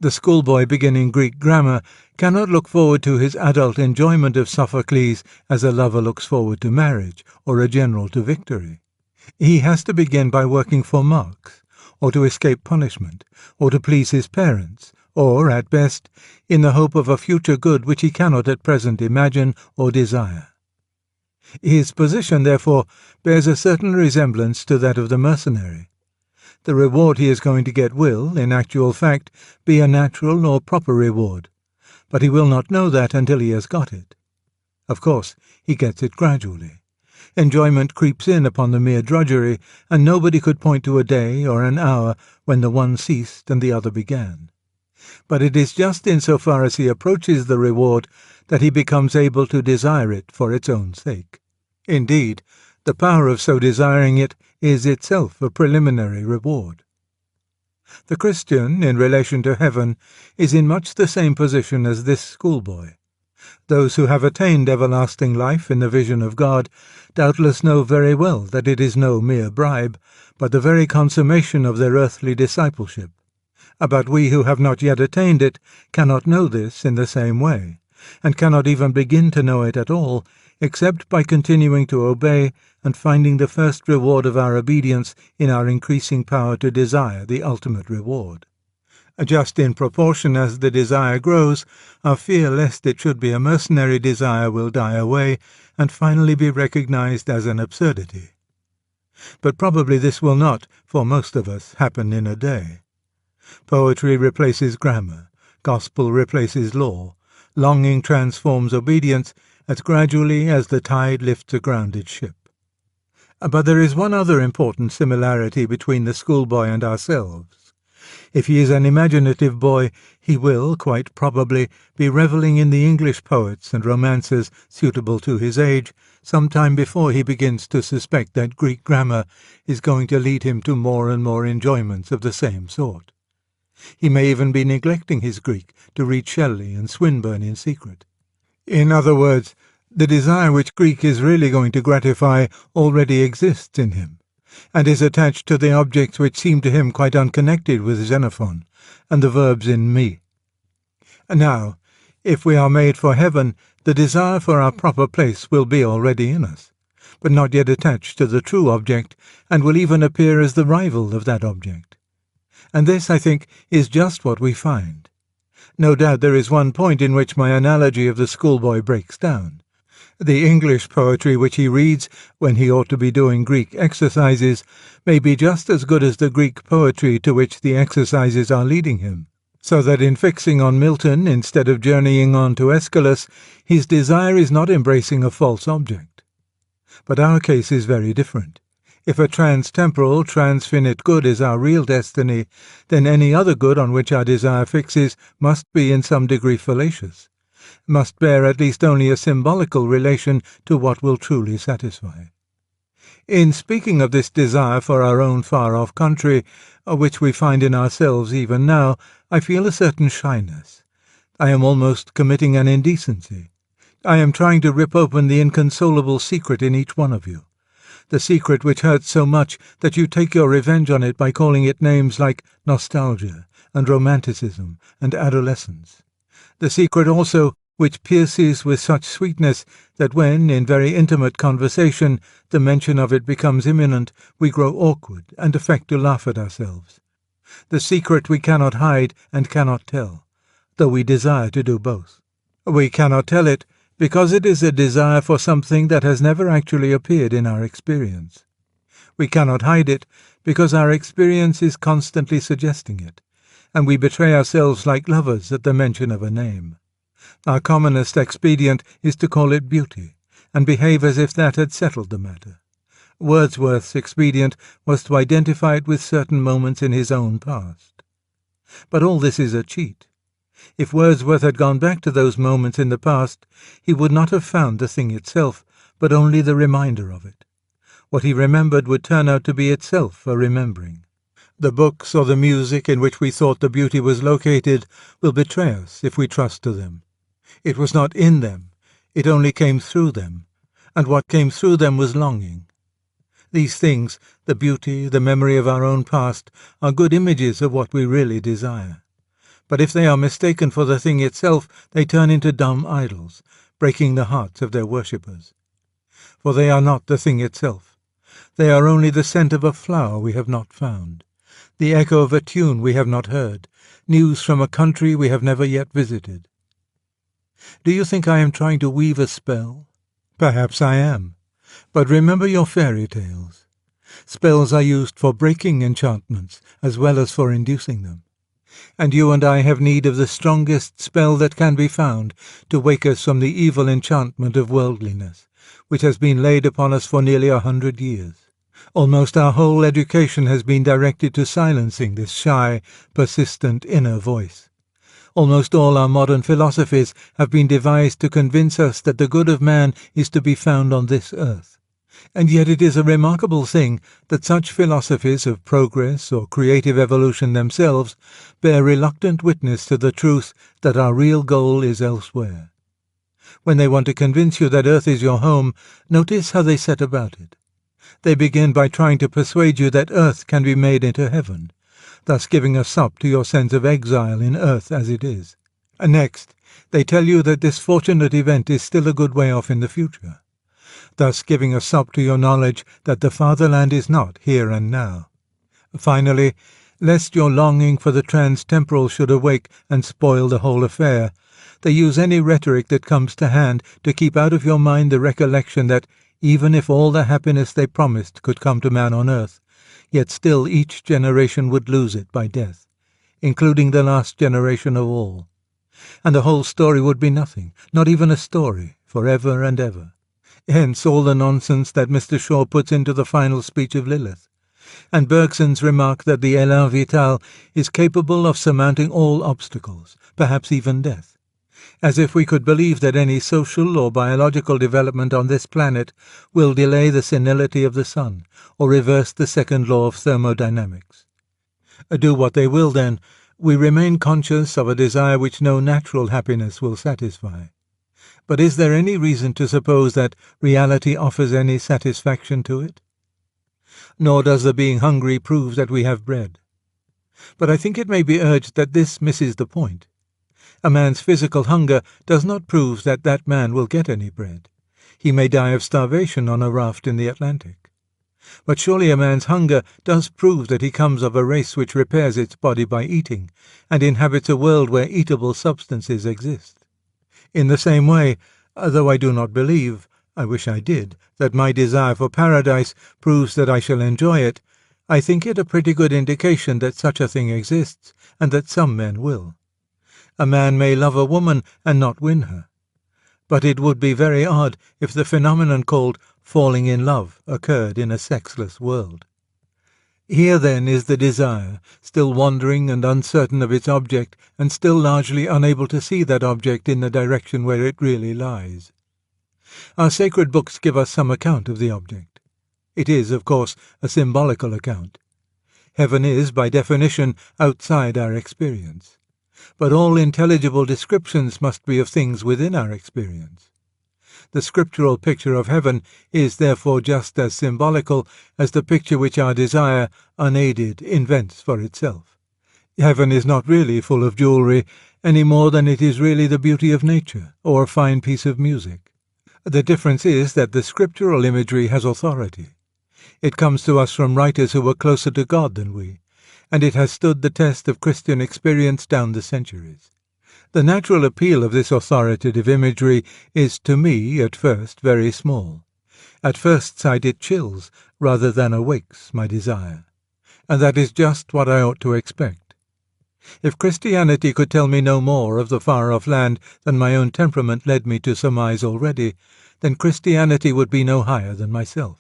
The schoolboy beginning Greek grammar cannot look forward to his adult enjoyment of Sophocles as a lover looks forward to marriage, or a general to victory. He has to begin by working for marks, or to escape punishment, or to please his parents, or, at best, in the hope of a future good which he cannot at present imagine or desire. His position, therefore, bears a certain resemblance to that of the mercenary. The reward he is going to get will, in actual fact, be a natural or proper reward, but he will not know that until he has got it. Of course, he gets it gradually. Enjoyment creeps in upon the mere drudgery, and nobody could point to a day or an hour when the one ceased and the other began. But it is just in so far as he approaches the reward that he becomes able to desire it for its own sake. Indeed, the power of so desiring it is itself a preliminary reward. The Christian, in relation to heaven, is in much the same position as this schoolboy. Those who have attained everlasting life in the vision of God doubtless know very well that it is no mere bribe, but the very consummation of their earthly discipleship. But we who have not yet attained it cannot know this in the same way, and cannot even begin to know it at all, except by continuing to obey and finding the first reward of our obedience in our increasing power to desire the ultimate reward. Just in proportion as the desire grows, our fear lest it should be a mercenary desire will die away and finally be recognized as an absurdity. But probably this will not, for most of us, happen in a day. Poetry replaces grammar, gospel replaces law, longing transforms obedience as gradually as the tide lifts a grounded ship. But there is one other important similarity between the schoolboy and ourselves. If he is an imaginative boy, he will, quite probably, be revelling in the English poets and romances suitable to his age some time before he begins to suspect that Greek grammar is going to lead him to more and more enjoyments of the same sort. He may even be neglecting his Greek to read Shelley and Swinburne in secret. In other words, the desire which Greek is really going to gratify already exists in him, and is attached to the objects which seem to him quite unconnected with Xenophon and the verbs in me. Now, if we are made for heaven, the desire for our proper place will be already in us, but not yet attached to the true object, and will even appear as the rival of that object. And this, I think, is just what we find. No doubt there is one point in which my analogy of the schoolboy breaks down. The English poetry which he reads when he ought to be doing Greek exercises may be just as good as the Greek poetry to which the exercises are leading him. So that in fixing on Milton instead of journeying on to Aeschylus, his desire is not embracing a false object. But our case is very different. If a trans-temporal, transfinite good is our real destiny, then any other good on which our desire fixes must be in some degree fallacious, must bear at least only a symbolical relation to what will truly satisfy. In speaking of this desire for our own far-off country, which we find in ourselves even now, I feel a certain shyness. I am almost committing an indecency. I am trying to rip open the inconsolable secret in each one of you, the secret which hurts so much that you take your revenge on it by calling it names like nostalgia and romanticism and adolescence, the secret also which pierces with such sweetness that when, in very intimate conversation, the mention of it becomes imminent, we grow awkward and affect to laugh at ourselves. The secret we cannot hide and cannot tell, though we desire to do both. We cannot tell it because it is a desire for something that has never actually appeared in our experience. We cannot hide it because our experience is constantly suggesting it, and we betray ourselves like lovers at the mention of a name. Our commonest expedient is to call it beauty, and behave as if that had settled the matter. Wordsworth's expedient was to identify it with certain moments in his own past. But all this is a cheat. If Wordsworth had gone back to those moments in the past, he would not have found the thing itself, but only the reminder of it. What he remembered would turn out to be itself a remembering. The books or the music in which we thought the beauty was located will betray us if we trust to them. It was not in them, it only came through them, and what came through them was longing. These things, the beauty, the memory of our own past, are good images of what we really desire. But if they are mistaken for the thing itself, they turn into dumb idols, breaking the hearts of their worshippers. For they are not the thing itself. They are only the scent of a flower we have not found, the echo of a tune we have not heard, news from a country we have never yet visited. Do you think I am trying to weave a spell? Perhaps I am. But remember your fairy tales. Spells are used for breaking enchantments as well as for inducing them. And you and I have need of the strongest spell that can be found to wake us from the evil enchantment of worldliness, which has been laid upon us for nearly 100 years. Almost our whole education has been directed to silencing this shy, persistent inner voice. Almost all our modern philosophies have been devised to convince us that the good of man is to be found on this earth. And yet it is a remarkable thing that such philosophies of progress or creative evolution themselves bear reluctant witness to the truth that our real goal is elsewhere. When they want to convince you that earth is your home, notice how they set about it. They begin by trying to persuade you that earth can be made into heaven, thus giving a sop to your sense of exile in earth as it is. And next, they tell you that this fortunate event is still a good way off in the future, thus giving a sop to your knowledge that the fatherland is not here and now. Finally, lest your longing for the trans-temporal should awake and spoil the whole affair, they use any rhetoric that comes to hand to keep out of your mind the recollection that, even if all the happiness they promised could come to man on earth, yet still each generation would lose it by death, including the last generation of all. And the whole story would be nothing, not even a story, for ever and ever. Hence all the nonsense that Mr. Shaw puts into the final speech of Lilith, and Bergson's remark that the élan vital is capable of surmounting all obstacles, perhaps even death, as if we could believe that any social or biological development on this planet will delay the senility of the sun, or reverse the second law of thermodynamics. Do what they will, then, we remain conscious of a desire which no natural happiness will satisfy. But is there any reason to suppose that reality offers any satisfaction to it? Nor does the being hungry prove that we have bread. But I think it may be urged that this misses the point. A man's physical hunger does not prove that that man will get any bread. He may die of starvation on a raft in the Atlantic. But surely a man's hunger does prove that he comes of a race which repairs its body by eating, and inhabits a world where eatable substances exist. In the same way, though I do not believe, I wish I did, that my desire for paradise proves that I shall enjoy it, I think it a pretty good indication that such a thing exists, and that some men will. A man may love a woman and not win her. But it would be very odd if the phenomenon called falling in love occurred in a sexless world. Here, then, is the desire, still wandering and uncertain of its object, and still largely unable to see that object in the direction where it really lies. Our sacred books give us some account of the object. It is, of course, a symbolical account. Heaven is, by definition, outside our experience. But all intelligible descriptions must be of things within our experience. The scriptural picture of heaven is therefore just as symbolical as the picture which our desire, unaided, invents for itself. Heaven is not really full of jewelry, any more than it is really the beauty of nature, or a fine piece of music. The difference is that the scriptural imagery has authority. It comes to us from writers who were closer to God than we, and it has stood the test of Christian experience down the centuries. The natural appeal of this authoritative imagery is, to me, at first, very small. At first sight it chills, rather than awakes, my desire. And that is just what I ought to expect. If Christianity could tell me no more of the far-off land than my own temperament led me to surmise already, then Christianity would be no higher than myself.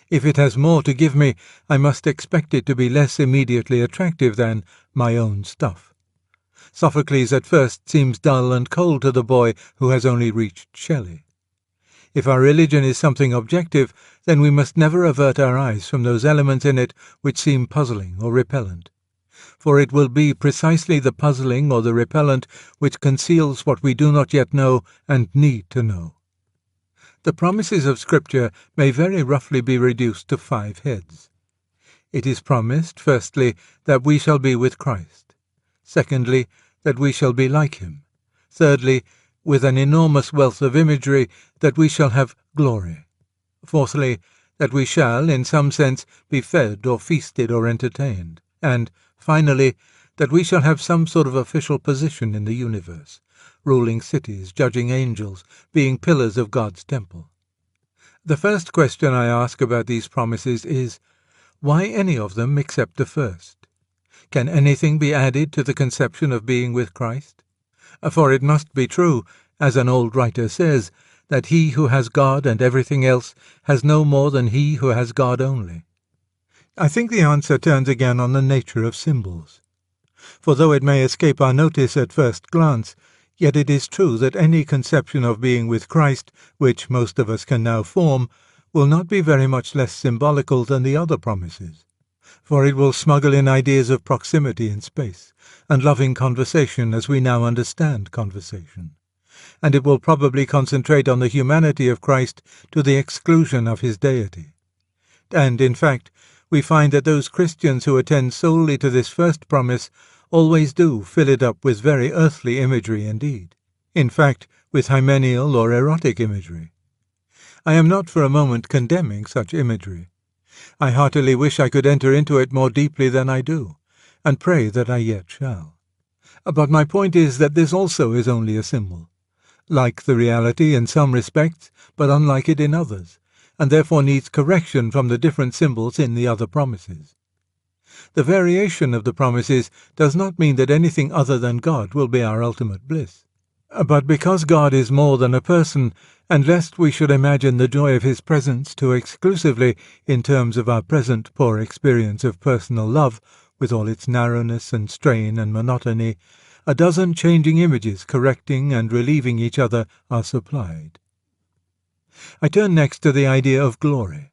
If it has more to give me, I must expect it to be less immediately attractive than my own stuff. Sophocles at first seems dull and cold to the boy who has only reached Shelley. If our religion is something objective, then we must never avert our eyes from those elements in it which seem puzzling or repellent. For it will be precisely the puzzling or the repellent which conceals what we do not yet know and need to know. The promises of Scripture may very roughly be reduced to 5 heads. It is promised, firstly, that we shall be with Christ. Secondly, that we shall be like him. Thirdly, with an enormous wealth of imagery, that we shall have glory. Fourthly, that we shall, in some sense, be fed or feasted or entertained. And, finally, that we shall have some sort of official position in the universe, ruling cities, judging angels, being pillars of God's temple. The first question I ask about these promises is, why any of them except the first? Can anything be added to the conception of being with Christ? For it must be true, as an old writer says, that he who has God and everything else has no more than he who has God only. I think the answer turns again on the nature of symbols. For though it may escape our notice at first glance, yet it is true that any conception of being with Christ, which most of us can now form, will not be very much less symbolical than the other promises. For it will smuggle in ideas of proximity in space, and loving conversation as we now understand conversation. And it will probably concentrate on the humanity of Christ to the exclusion of his deity. And, in fact, we find that those Christians who attend solely to this first promise always do fill it up with very earthly imagery indeed, in fact, with hymeneal or erotic imagery. I am not for a moment condemning such imagery. I heartily wish I could enter into it more deeply than I do, and pray that I yet shall. But my point is that this also is only a symbol, like the reality in some respects, but unlike it in others, and therefore needs correction from the different symbols in the other promises. The variation of the promises does not mean that anything other than God will be our ultimate bliss. But because God is more than a person, and lest we should imagine the joy of his presence too exclusively in terms of our present poor experience of personal love, with all its narrowness and strain and monotony, a dozen changing images correcting and relieving each other are supplied. I turn next to the idea of glory.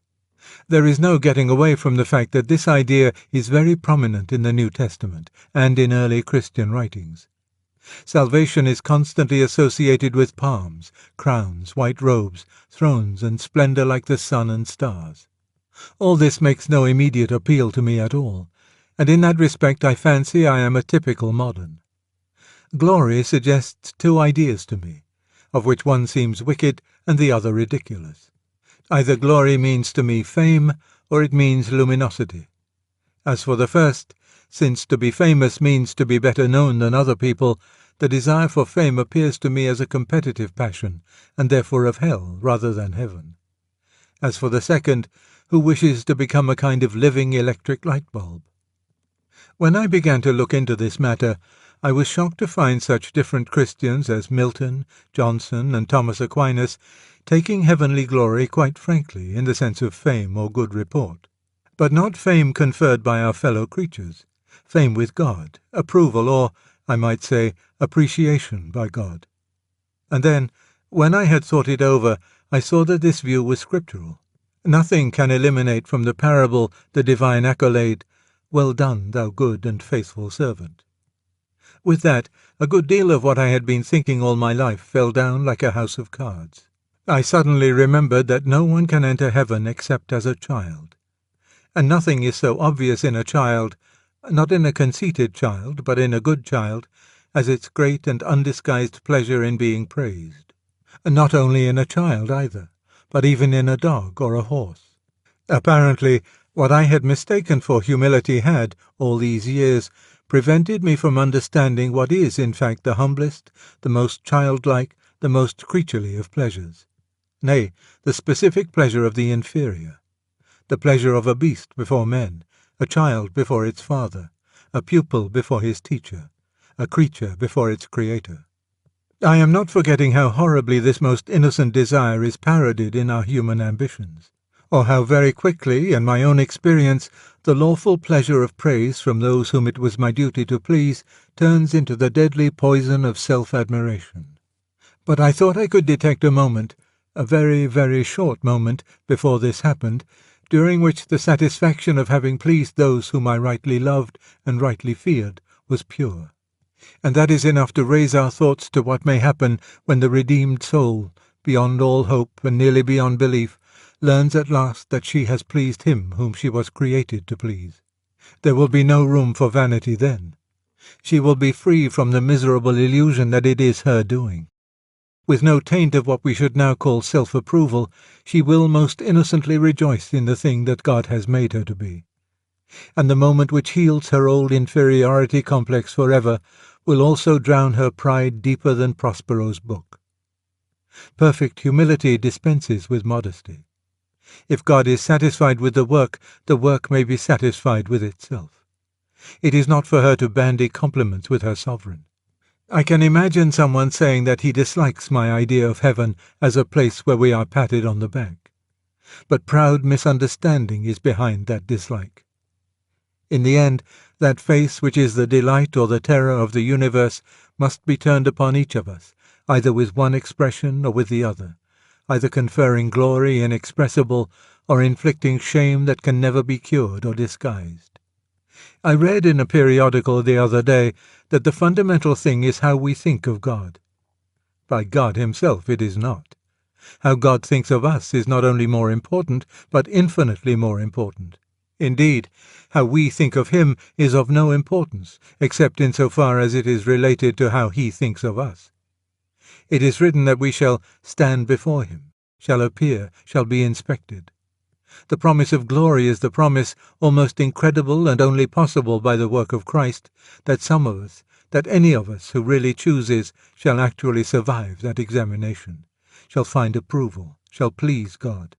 There is no getting away from the fact that this idea is very prominent in the New Testament and in early Christian writings. Salvation is constantly associated with palms, crowns, white robes, thrones, and splendor like the sun and stars. All this makes no immediate appeal to me at all, and in that respect I fancy I am a typical modern. Glory suggests 2 ideas to me, of which one seems wicked and the other ridiculous. Either glory means to me fame, or it means luminosity. As for the first, since to be famous means to be better known than other people, the desire for fame appears to me as a competitive passion, and therefore of hell rather than heaven. As for the second, who wishes to become a kind of living electric light bulb. When I began to look into this matter, I was shocked to find such different Christians as Milton, Johnson, and Thomas Aquinas taking heavenly glory quite frankly in the sense of fame or good report. But not fame conferred by our fellow creatures, fame with God, approval or, I might say, appreciation by God. And then, when I had thought it over, I saw that this view was scriptural. Nothing can eliminate from the parable the divine accolade, "Well done, thou good and faithful servant." With that, a good deal of what I had been thinking all my life fell down like a house of cards. I suddenly remembered that no one can enter heaven except as a child. And nothing is so obvious in a child, not in a conceited child, but in a good child, as its great and undisguised pleasure in being praised. And not only in a child either, but even in a dog or a horse. Apparently, what I had mistaken for humility had, all these years, prevented me from understanding what is, in fact, the humblest, the most childlike, the most creaturely of pleasures. Nay, the specific pleasure of the inferior. The pleasure of a beast before men, a child before its father, a pupil before his teacher, a creature before its creator. I am not forgetting how horribly this most innocent desire is parodied in our human ambitions, or how very quickly, in my own experience, the lawful pleasure of praise from those whom it was my duty to please turns into the deadly poison of self-admiration. But I thought I could detect a moment, a very, very short moment, before this happened, during which the satisfaction of having pleased those whom I rightly loved and rightly feared was pure. And that is enough to raise our thoughts to what may happen when the redeemed soul, beyond all hope and nearly beyond belief, learns at last that she has pleased him whom she was created to please. There will be no room for vanity then. She will be free from the miserable illusion that it is her doing. With no taint of what we should now call self-approval, she will most innocently rejoice in the thing that God has made her to be. And the moment which heals her old inferiority complex forever will also drown her pride deeper than Prospero's book. Perfect humility dispenses with modesty. If God is satisfied with the work may be satisfied with itself. It is not for her to bandy compliments with her sovereign. I can imagine someone saying that he dislikes my idea of heaven as a place where we are patted on the back. But proud misunderstanding is behind that dislike. In the end, that face which is the delight or the terror of the universe must be turned upon each of us, either with one expression or with the other, either conferring glory inexpressible or inflicting shame that can never be cured or disguised. I read in a periodical the other day that the fundamental thing is how we think of God. By God himself it is not. How God thinks of us is not only more important, but infinitely more important. Indeed, how we think of him is of no importance, except in so far as it is related to how he thinks of us. It is written that we shall stand before him, shall appear, shall be inspected. The promise of glory is the promise, almost incredible and only possible by the work of Christ, that some of us, that any of us who really chooses, shall actually survive that examination, shall find approval, shall please God.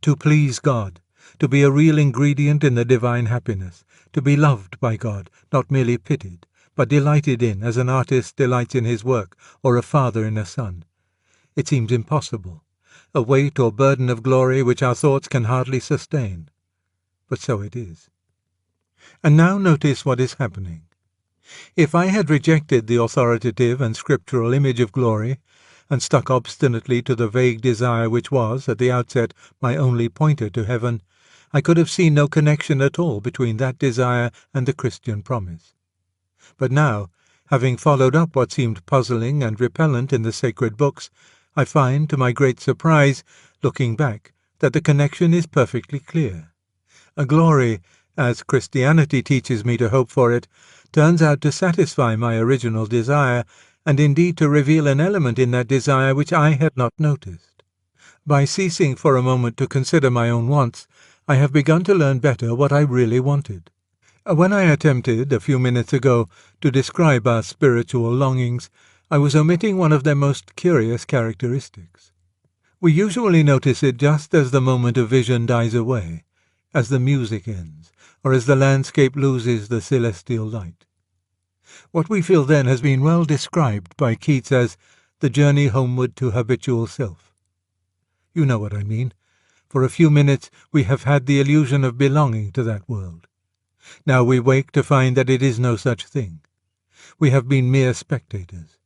To please God, to be a real ingredient in the divine happiness, to be loved by God, not merely pitied, but delighted in as an artist delights in his work, or a father in a son. It seems impossible, a weight or burden of glory which our thoughts can hardly sustain. But so it is. And now notice what is happening. If I had rejected the authoritative and scriptural image of glory, and stuck obstinately to the vague desire which was, at the outset, my only pointer to heaven, I could have seen no connection at all between that desire and the Christian promise. But now, having followed up what seemed puzzling and repellent in the sacred books, I find, to my great surprise, looking back, that the connection is perfectly clear. A glory, as Christianity teaches me to hope for it, turns out to satisfy my original desire, and indeed to reveal an element in that desire which I had not noticed. By ceasing for a moment to consider my own wants, I have begun to learn better what I really wanted. When I attempted, a few minutes ago, to describe our spiritual longings, I was omitting one of their most curious characteristics. We usually notice it just as the moment of vision dies away, as the music ends, or as the landscape loses the celestial light. What we feel then has been well described by Keats as the journey homeward to habitual self. You know what I mean. For a few minutes we have had the illusion of belonging to that world. Now we wake to find that it is no such thing. We have been mere spectators.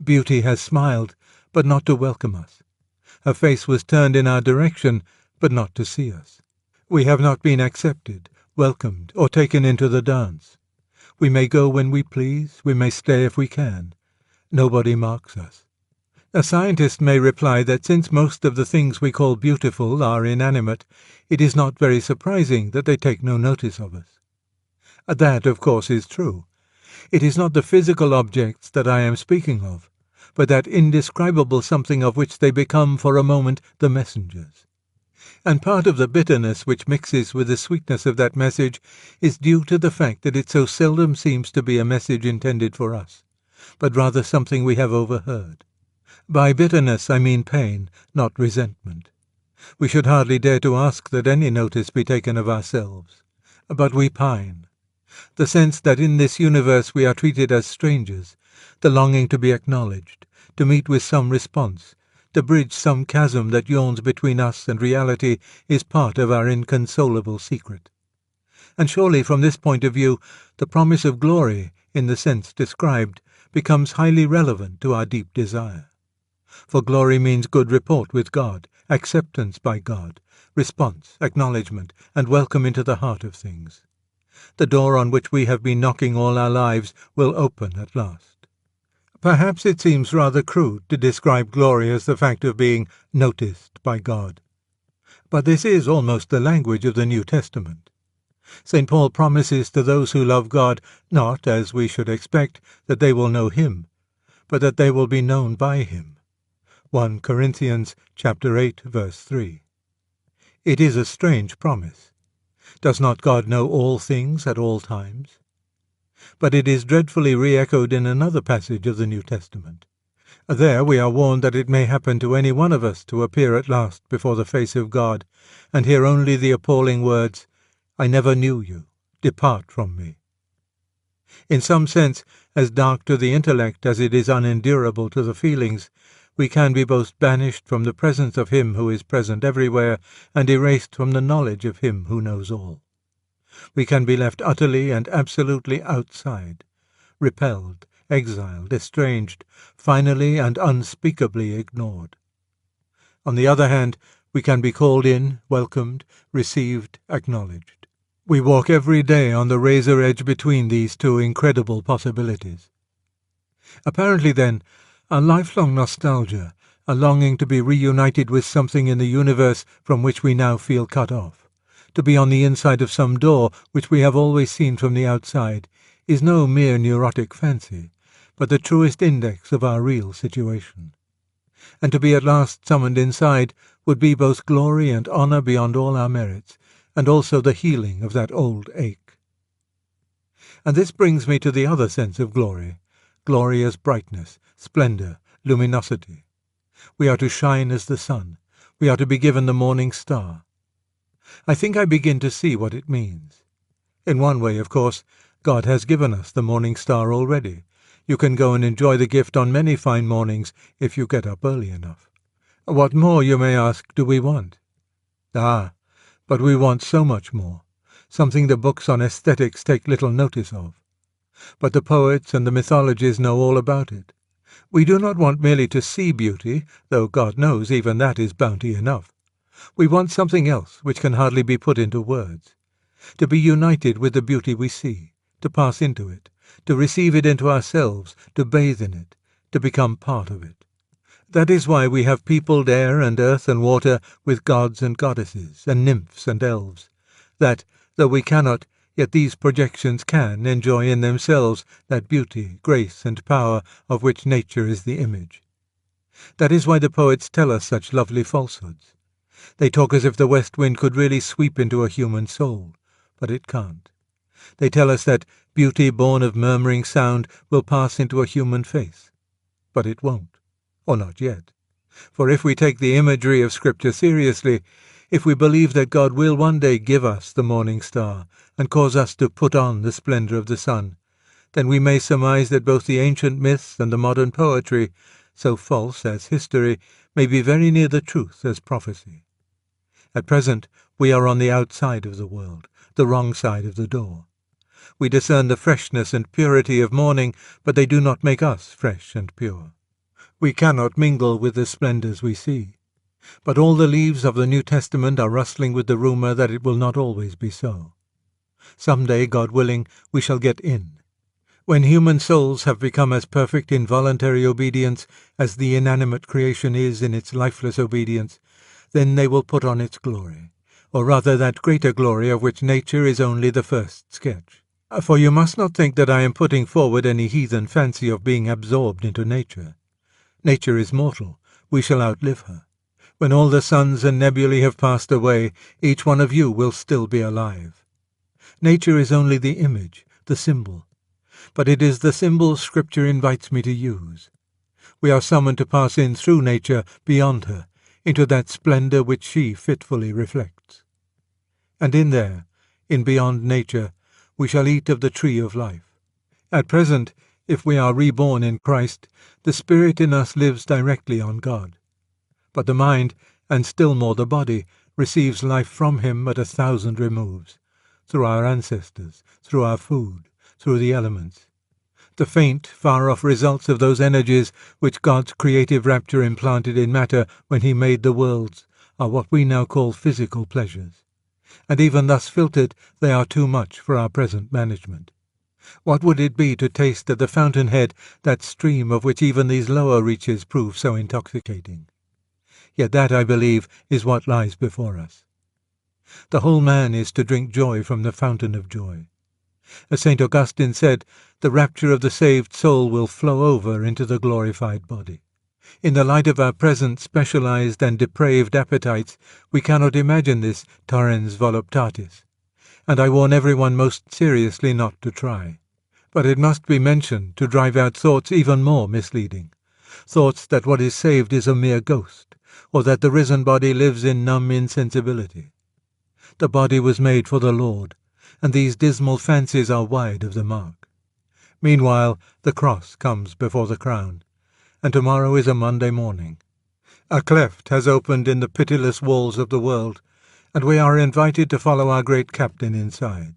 Beauty has smiled, but not to welcome us. Her face was turned in our direction, but not to see us. We have not been accepted, welcomed, or taken into the dance. We may go when we please, we may stay if we can. Nobody marks us. A scientist may reply that since most of the things we call beautiful are inanimate, it is not very surprising that they take no notice of us. That, of course, is true. It is not the physical objects that I am speaking of, but that indescribable something of which they become for a moment the messengers. And part of the bitterness which mixes with the sweetness of that message is due to the fact that it so seldom seems to be a message intended for us, but rather something we have overheard. By bitterness I mean pain, not resentment. We should hardly dare to ask that any notice be taken of ourselves. But we pine. The sense that in this universe we are treated as strangers, the longing to be acknowledged, to meet with some response, to bridge some chasm that yawns between us and reality is part of our inconsolable secret. And surely from this point of view, the promise of glory, in the sense described, becomes highly relevant to our deep desire. For glory means good report with God, acceptance by God, response, acknowledgement, and welcome into the heart of things. The door on which we have been knocking all our lives will open at last. Perhaps it seems rather crude to describe glory as the fact of being noticed by God. But this is almost the language of the New Testament. St. Paul promises to those who love God not, as we should expect, that they will know him, but that they will be known by him. 1 Corinthians chapter 8, verse 3. It is a strange promise. Does not God know all things at all times? But it is dreadfully re-echoed in another passage of the New Testament. There we are warned that it may happen to any one of us to appear at last before the face of God, and hear only the appalling words, "I never knew you. Depart from me." In some sense, as dark to the intellect as it is unendurable to the feelings, we can be both banished from the presence of him who is present everywhere, and erased from the knowledge of him who knows all. We can be left utterly and absolutely outside, repelled, exiled, estranged, finally and unspeakably ignored. On the other hand, we can be called in, welcomed, received, acknowledged. We walk every day on the razor edge between these two incredible possibilities. Apparently, then, a lifelong nostalgia, a longing to be reunited with something in the universe from which we now feel cut off, to be on the inside of some door which we have always seen from the outside, is no mere neurotic fancy, but the truest index of our real situation. And to be at last summoned inside would be both glory and honour beyond all our merits, and also the healing of that old ache. And this brings me to the other sense of glory as brightness, splendour, luminosity. We are to shine as the sun. We are to be given the morning star. I think I begin to see what it means. In one way, of course, God has given us the morning star already. You can go and enjoy the gift on many fine mornings if you get up early enough. What more, you may ask, do we want? But we want so much more, something the books on aesthetics take little notice of. But the poets and the mythologies know all about it. We do not want merely to see beauty, though God knows even that is bounty enough. We want something else which can hardly be put into words. To be united with the beauty we see, to pass into it, to receive it into ourselves, to bathe in it, to become part of it. That is why we have peopled air and earth and water with gods and goddesses, and nymphs and elves, that, though we cannot, yet these projections can enjoy in themselves that beauty, grace, and power of which nature is the image. That is why the poets tell us such lovely falsehoods. They talk as if the west wind could really sweep into a human soul, but it can't. They tell us that beauty born of murmuring sound will pass into a human face, but it won't, or not yet. For if we take the imagery of Scripture seriously, if we believe that God will one day give us the morning star and cause us to put on the splendour of the sun, then we may surmise that both the ancient myths and the modern poetry, so false as history, may be very near the truth as prophecy. At present we are on the outside of the world, the wrong side of the door. We discern the freshness and purity of morning, but they do not make us fresh and pure. We cannot mingle with the splendours we see. But all the leaves of the New Testament are rustling with the rumour that it will not always be so. Some day, God willing, we shall get in. When human souls have become as perfect in voluntary obedience as the inanimate creation is in its lifeless obedience, then they will put on its glory, or rather that greater glory of which nature is only the first sketch. For you must not think that I am putting forward any heathen fancy of being absorbed into nature. Nature is mortal. We shall outlive her. When all the suns and nebulae have passed away, each one of you will still be alive. Nature is only the image, the symbol. But it is the symbol Scripture invites me to use. We are summoned to pass in through nature, beyond her, into that splendour which she fitfully reflects. And in there, in beyond nature, we shall eat of the tree of life. At present, if we are reborn in Christ, the Spirit in us lives directly on God. But the mind, and still more the body, receives life from him at 1,000 removes, through our ancestors, through our food, through the elements. The faint, far-off results of those energies which God's creative rapture implanted in matter when he made the worlds are what we now call physical pleasures. And even thus filtered, they are too much for our present management. What would it be to taste at the fountainhead that stream of which even these lower reaches prove so intoxicating? Yet that, I believe, is what lies before us. The whole man is to drink joy from the fountain of joy. As St. Augustine said, the rapture of the saved soul will flow over into the glorified body. In the light of our present specialized and depraved appetites, we cannot imagine this torrens voluptatis, and I warn everyone most seriously not to try. But it must be mentioned to drive out thoughts even more misleading, thoughts that what is saved is a mere ghost, or that the risen body lives in numb insensibility. The body was made for the Lord, and these dismal fancies are wide of the mark. Meanwhile, the cross comes before the crown, and tomorrow is a Monday morning. A cleft has opened in the pitiless walls of the world, and we are invited to follow our great captain inside.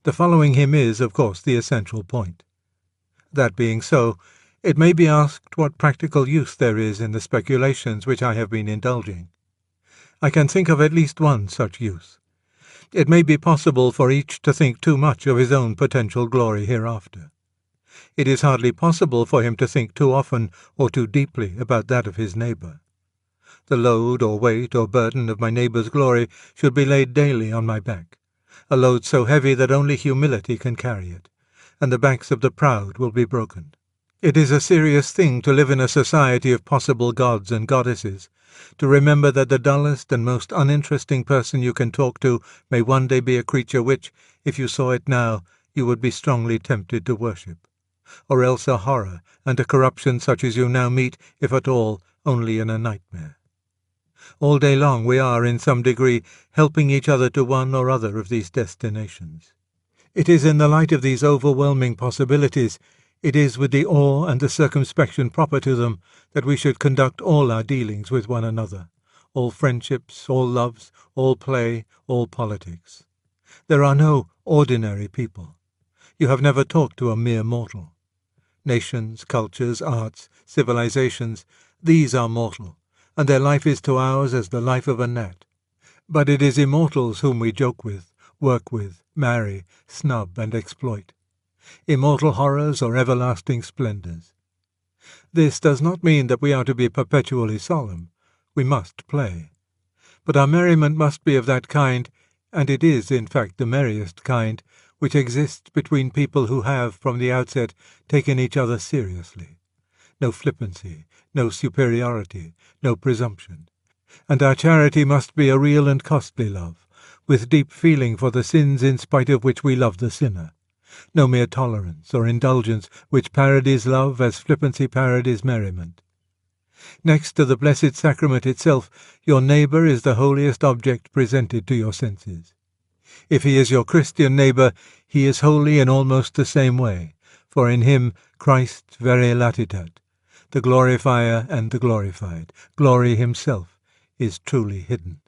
The following him is, of course, the essential point. That being so, it may be asked what practical use there is in the speculations which I have been indulging. I can think of at least one such use. It may be possible for each to think too much of his own potential glory hereafter. It is hardly possible for him to think too often or too deeply about that of his neighbour. The load or weight or burden of my neighbour's glory should be laid daily on my back, a load so heavy that only humility can carry it, and the backs of the proud will be broken. It is a serious thing to live in a society of possible gods and goddesses, to remember that the dullest and most uninteresting person you can talk to may one day be a creature which, if you saw it now, you would be strongly tempted to worship, or else a horror and a corruption such as you now meet, if at all, only in a nightmare. All day long we are, in some degree, helping each other to one or other of these destinations. It is in the light of these overwhelming possibilities, it is with the awe and the circumspection proper to them, that we should conduct all our dealings with one another, all friendships, all loves, all play, all politics. There are no ordinary people. You have never talked to a mere mortal. Nations, cultures, arts, civilizations, these are mortal, and their life is to ours as the life of a gnat. But it is immortals whom we joke with, work with, marry, snub, and exploit. Immortal horrors or everlasting splendours. This does not mean that we are to be perpetually solemn. We must play. But our merriment must be of that kind, and it is, in fact, the merriest kind, which exists between people who have, from the outset, taken each other seriously. No flippancy, no superiority, no presumption. And our charity must be a real and costly love, with deep feeling for the sins in spite of which we love the sinner. No mere tolerance or indulgence which parodies love as flippancy parodies merriment. Next to the Blessed Sacrament itself, your neighbour is the holiest object presented to your senses. If he is your Christian neighbour, he is holy in almost the same way, for in him Christ vere latitat, the glorifier and the glorified, glory himself, is truly hidden.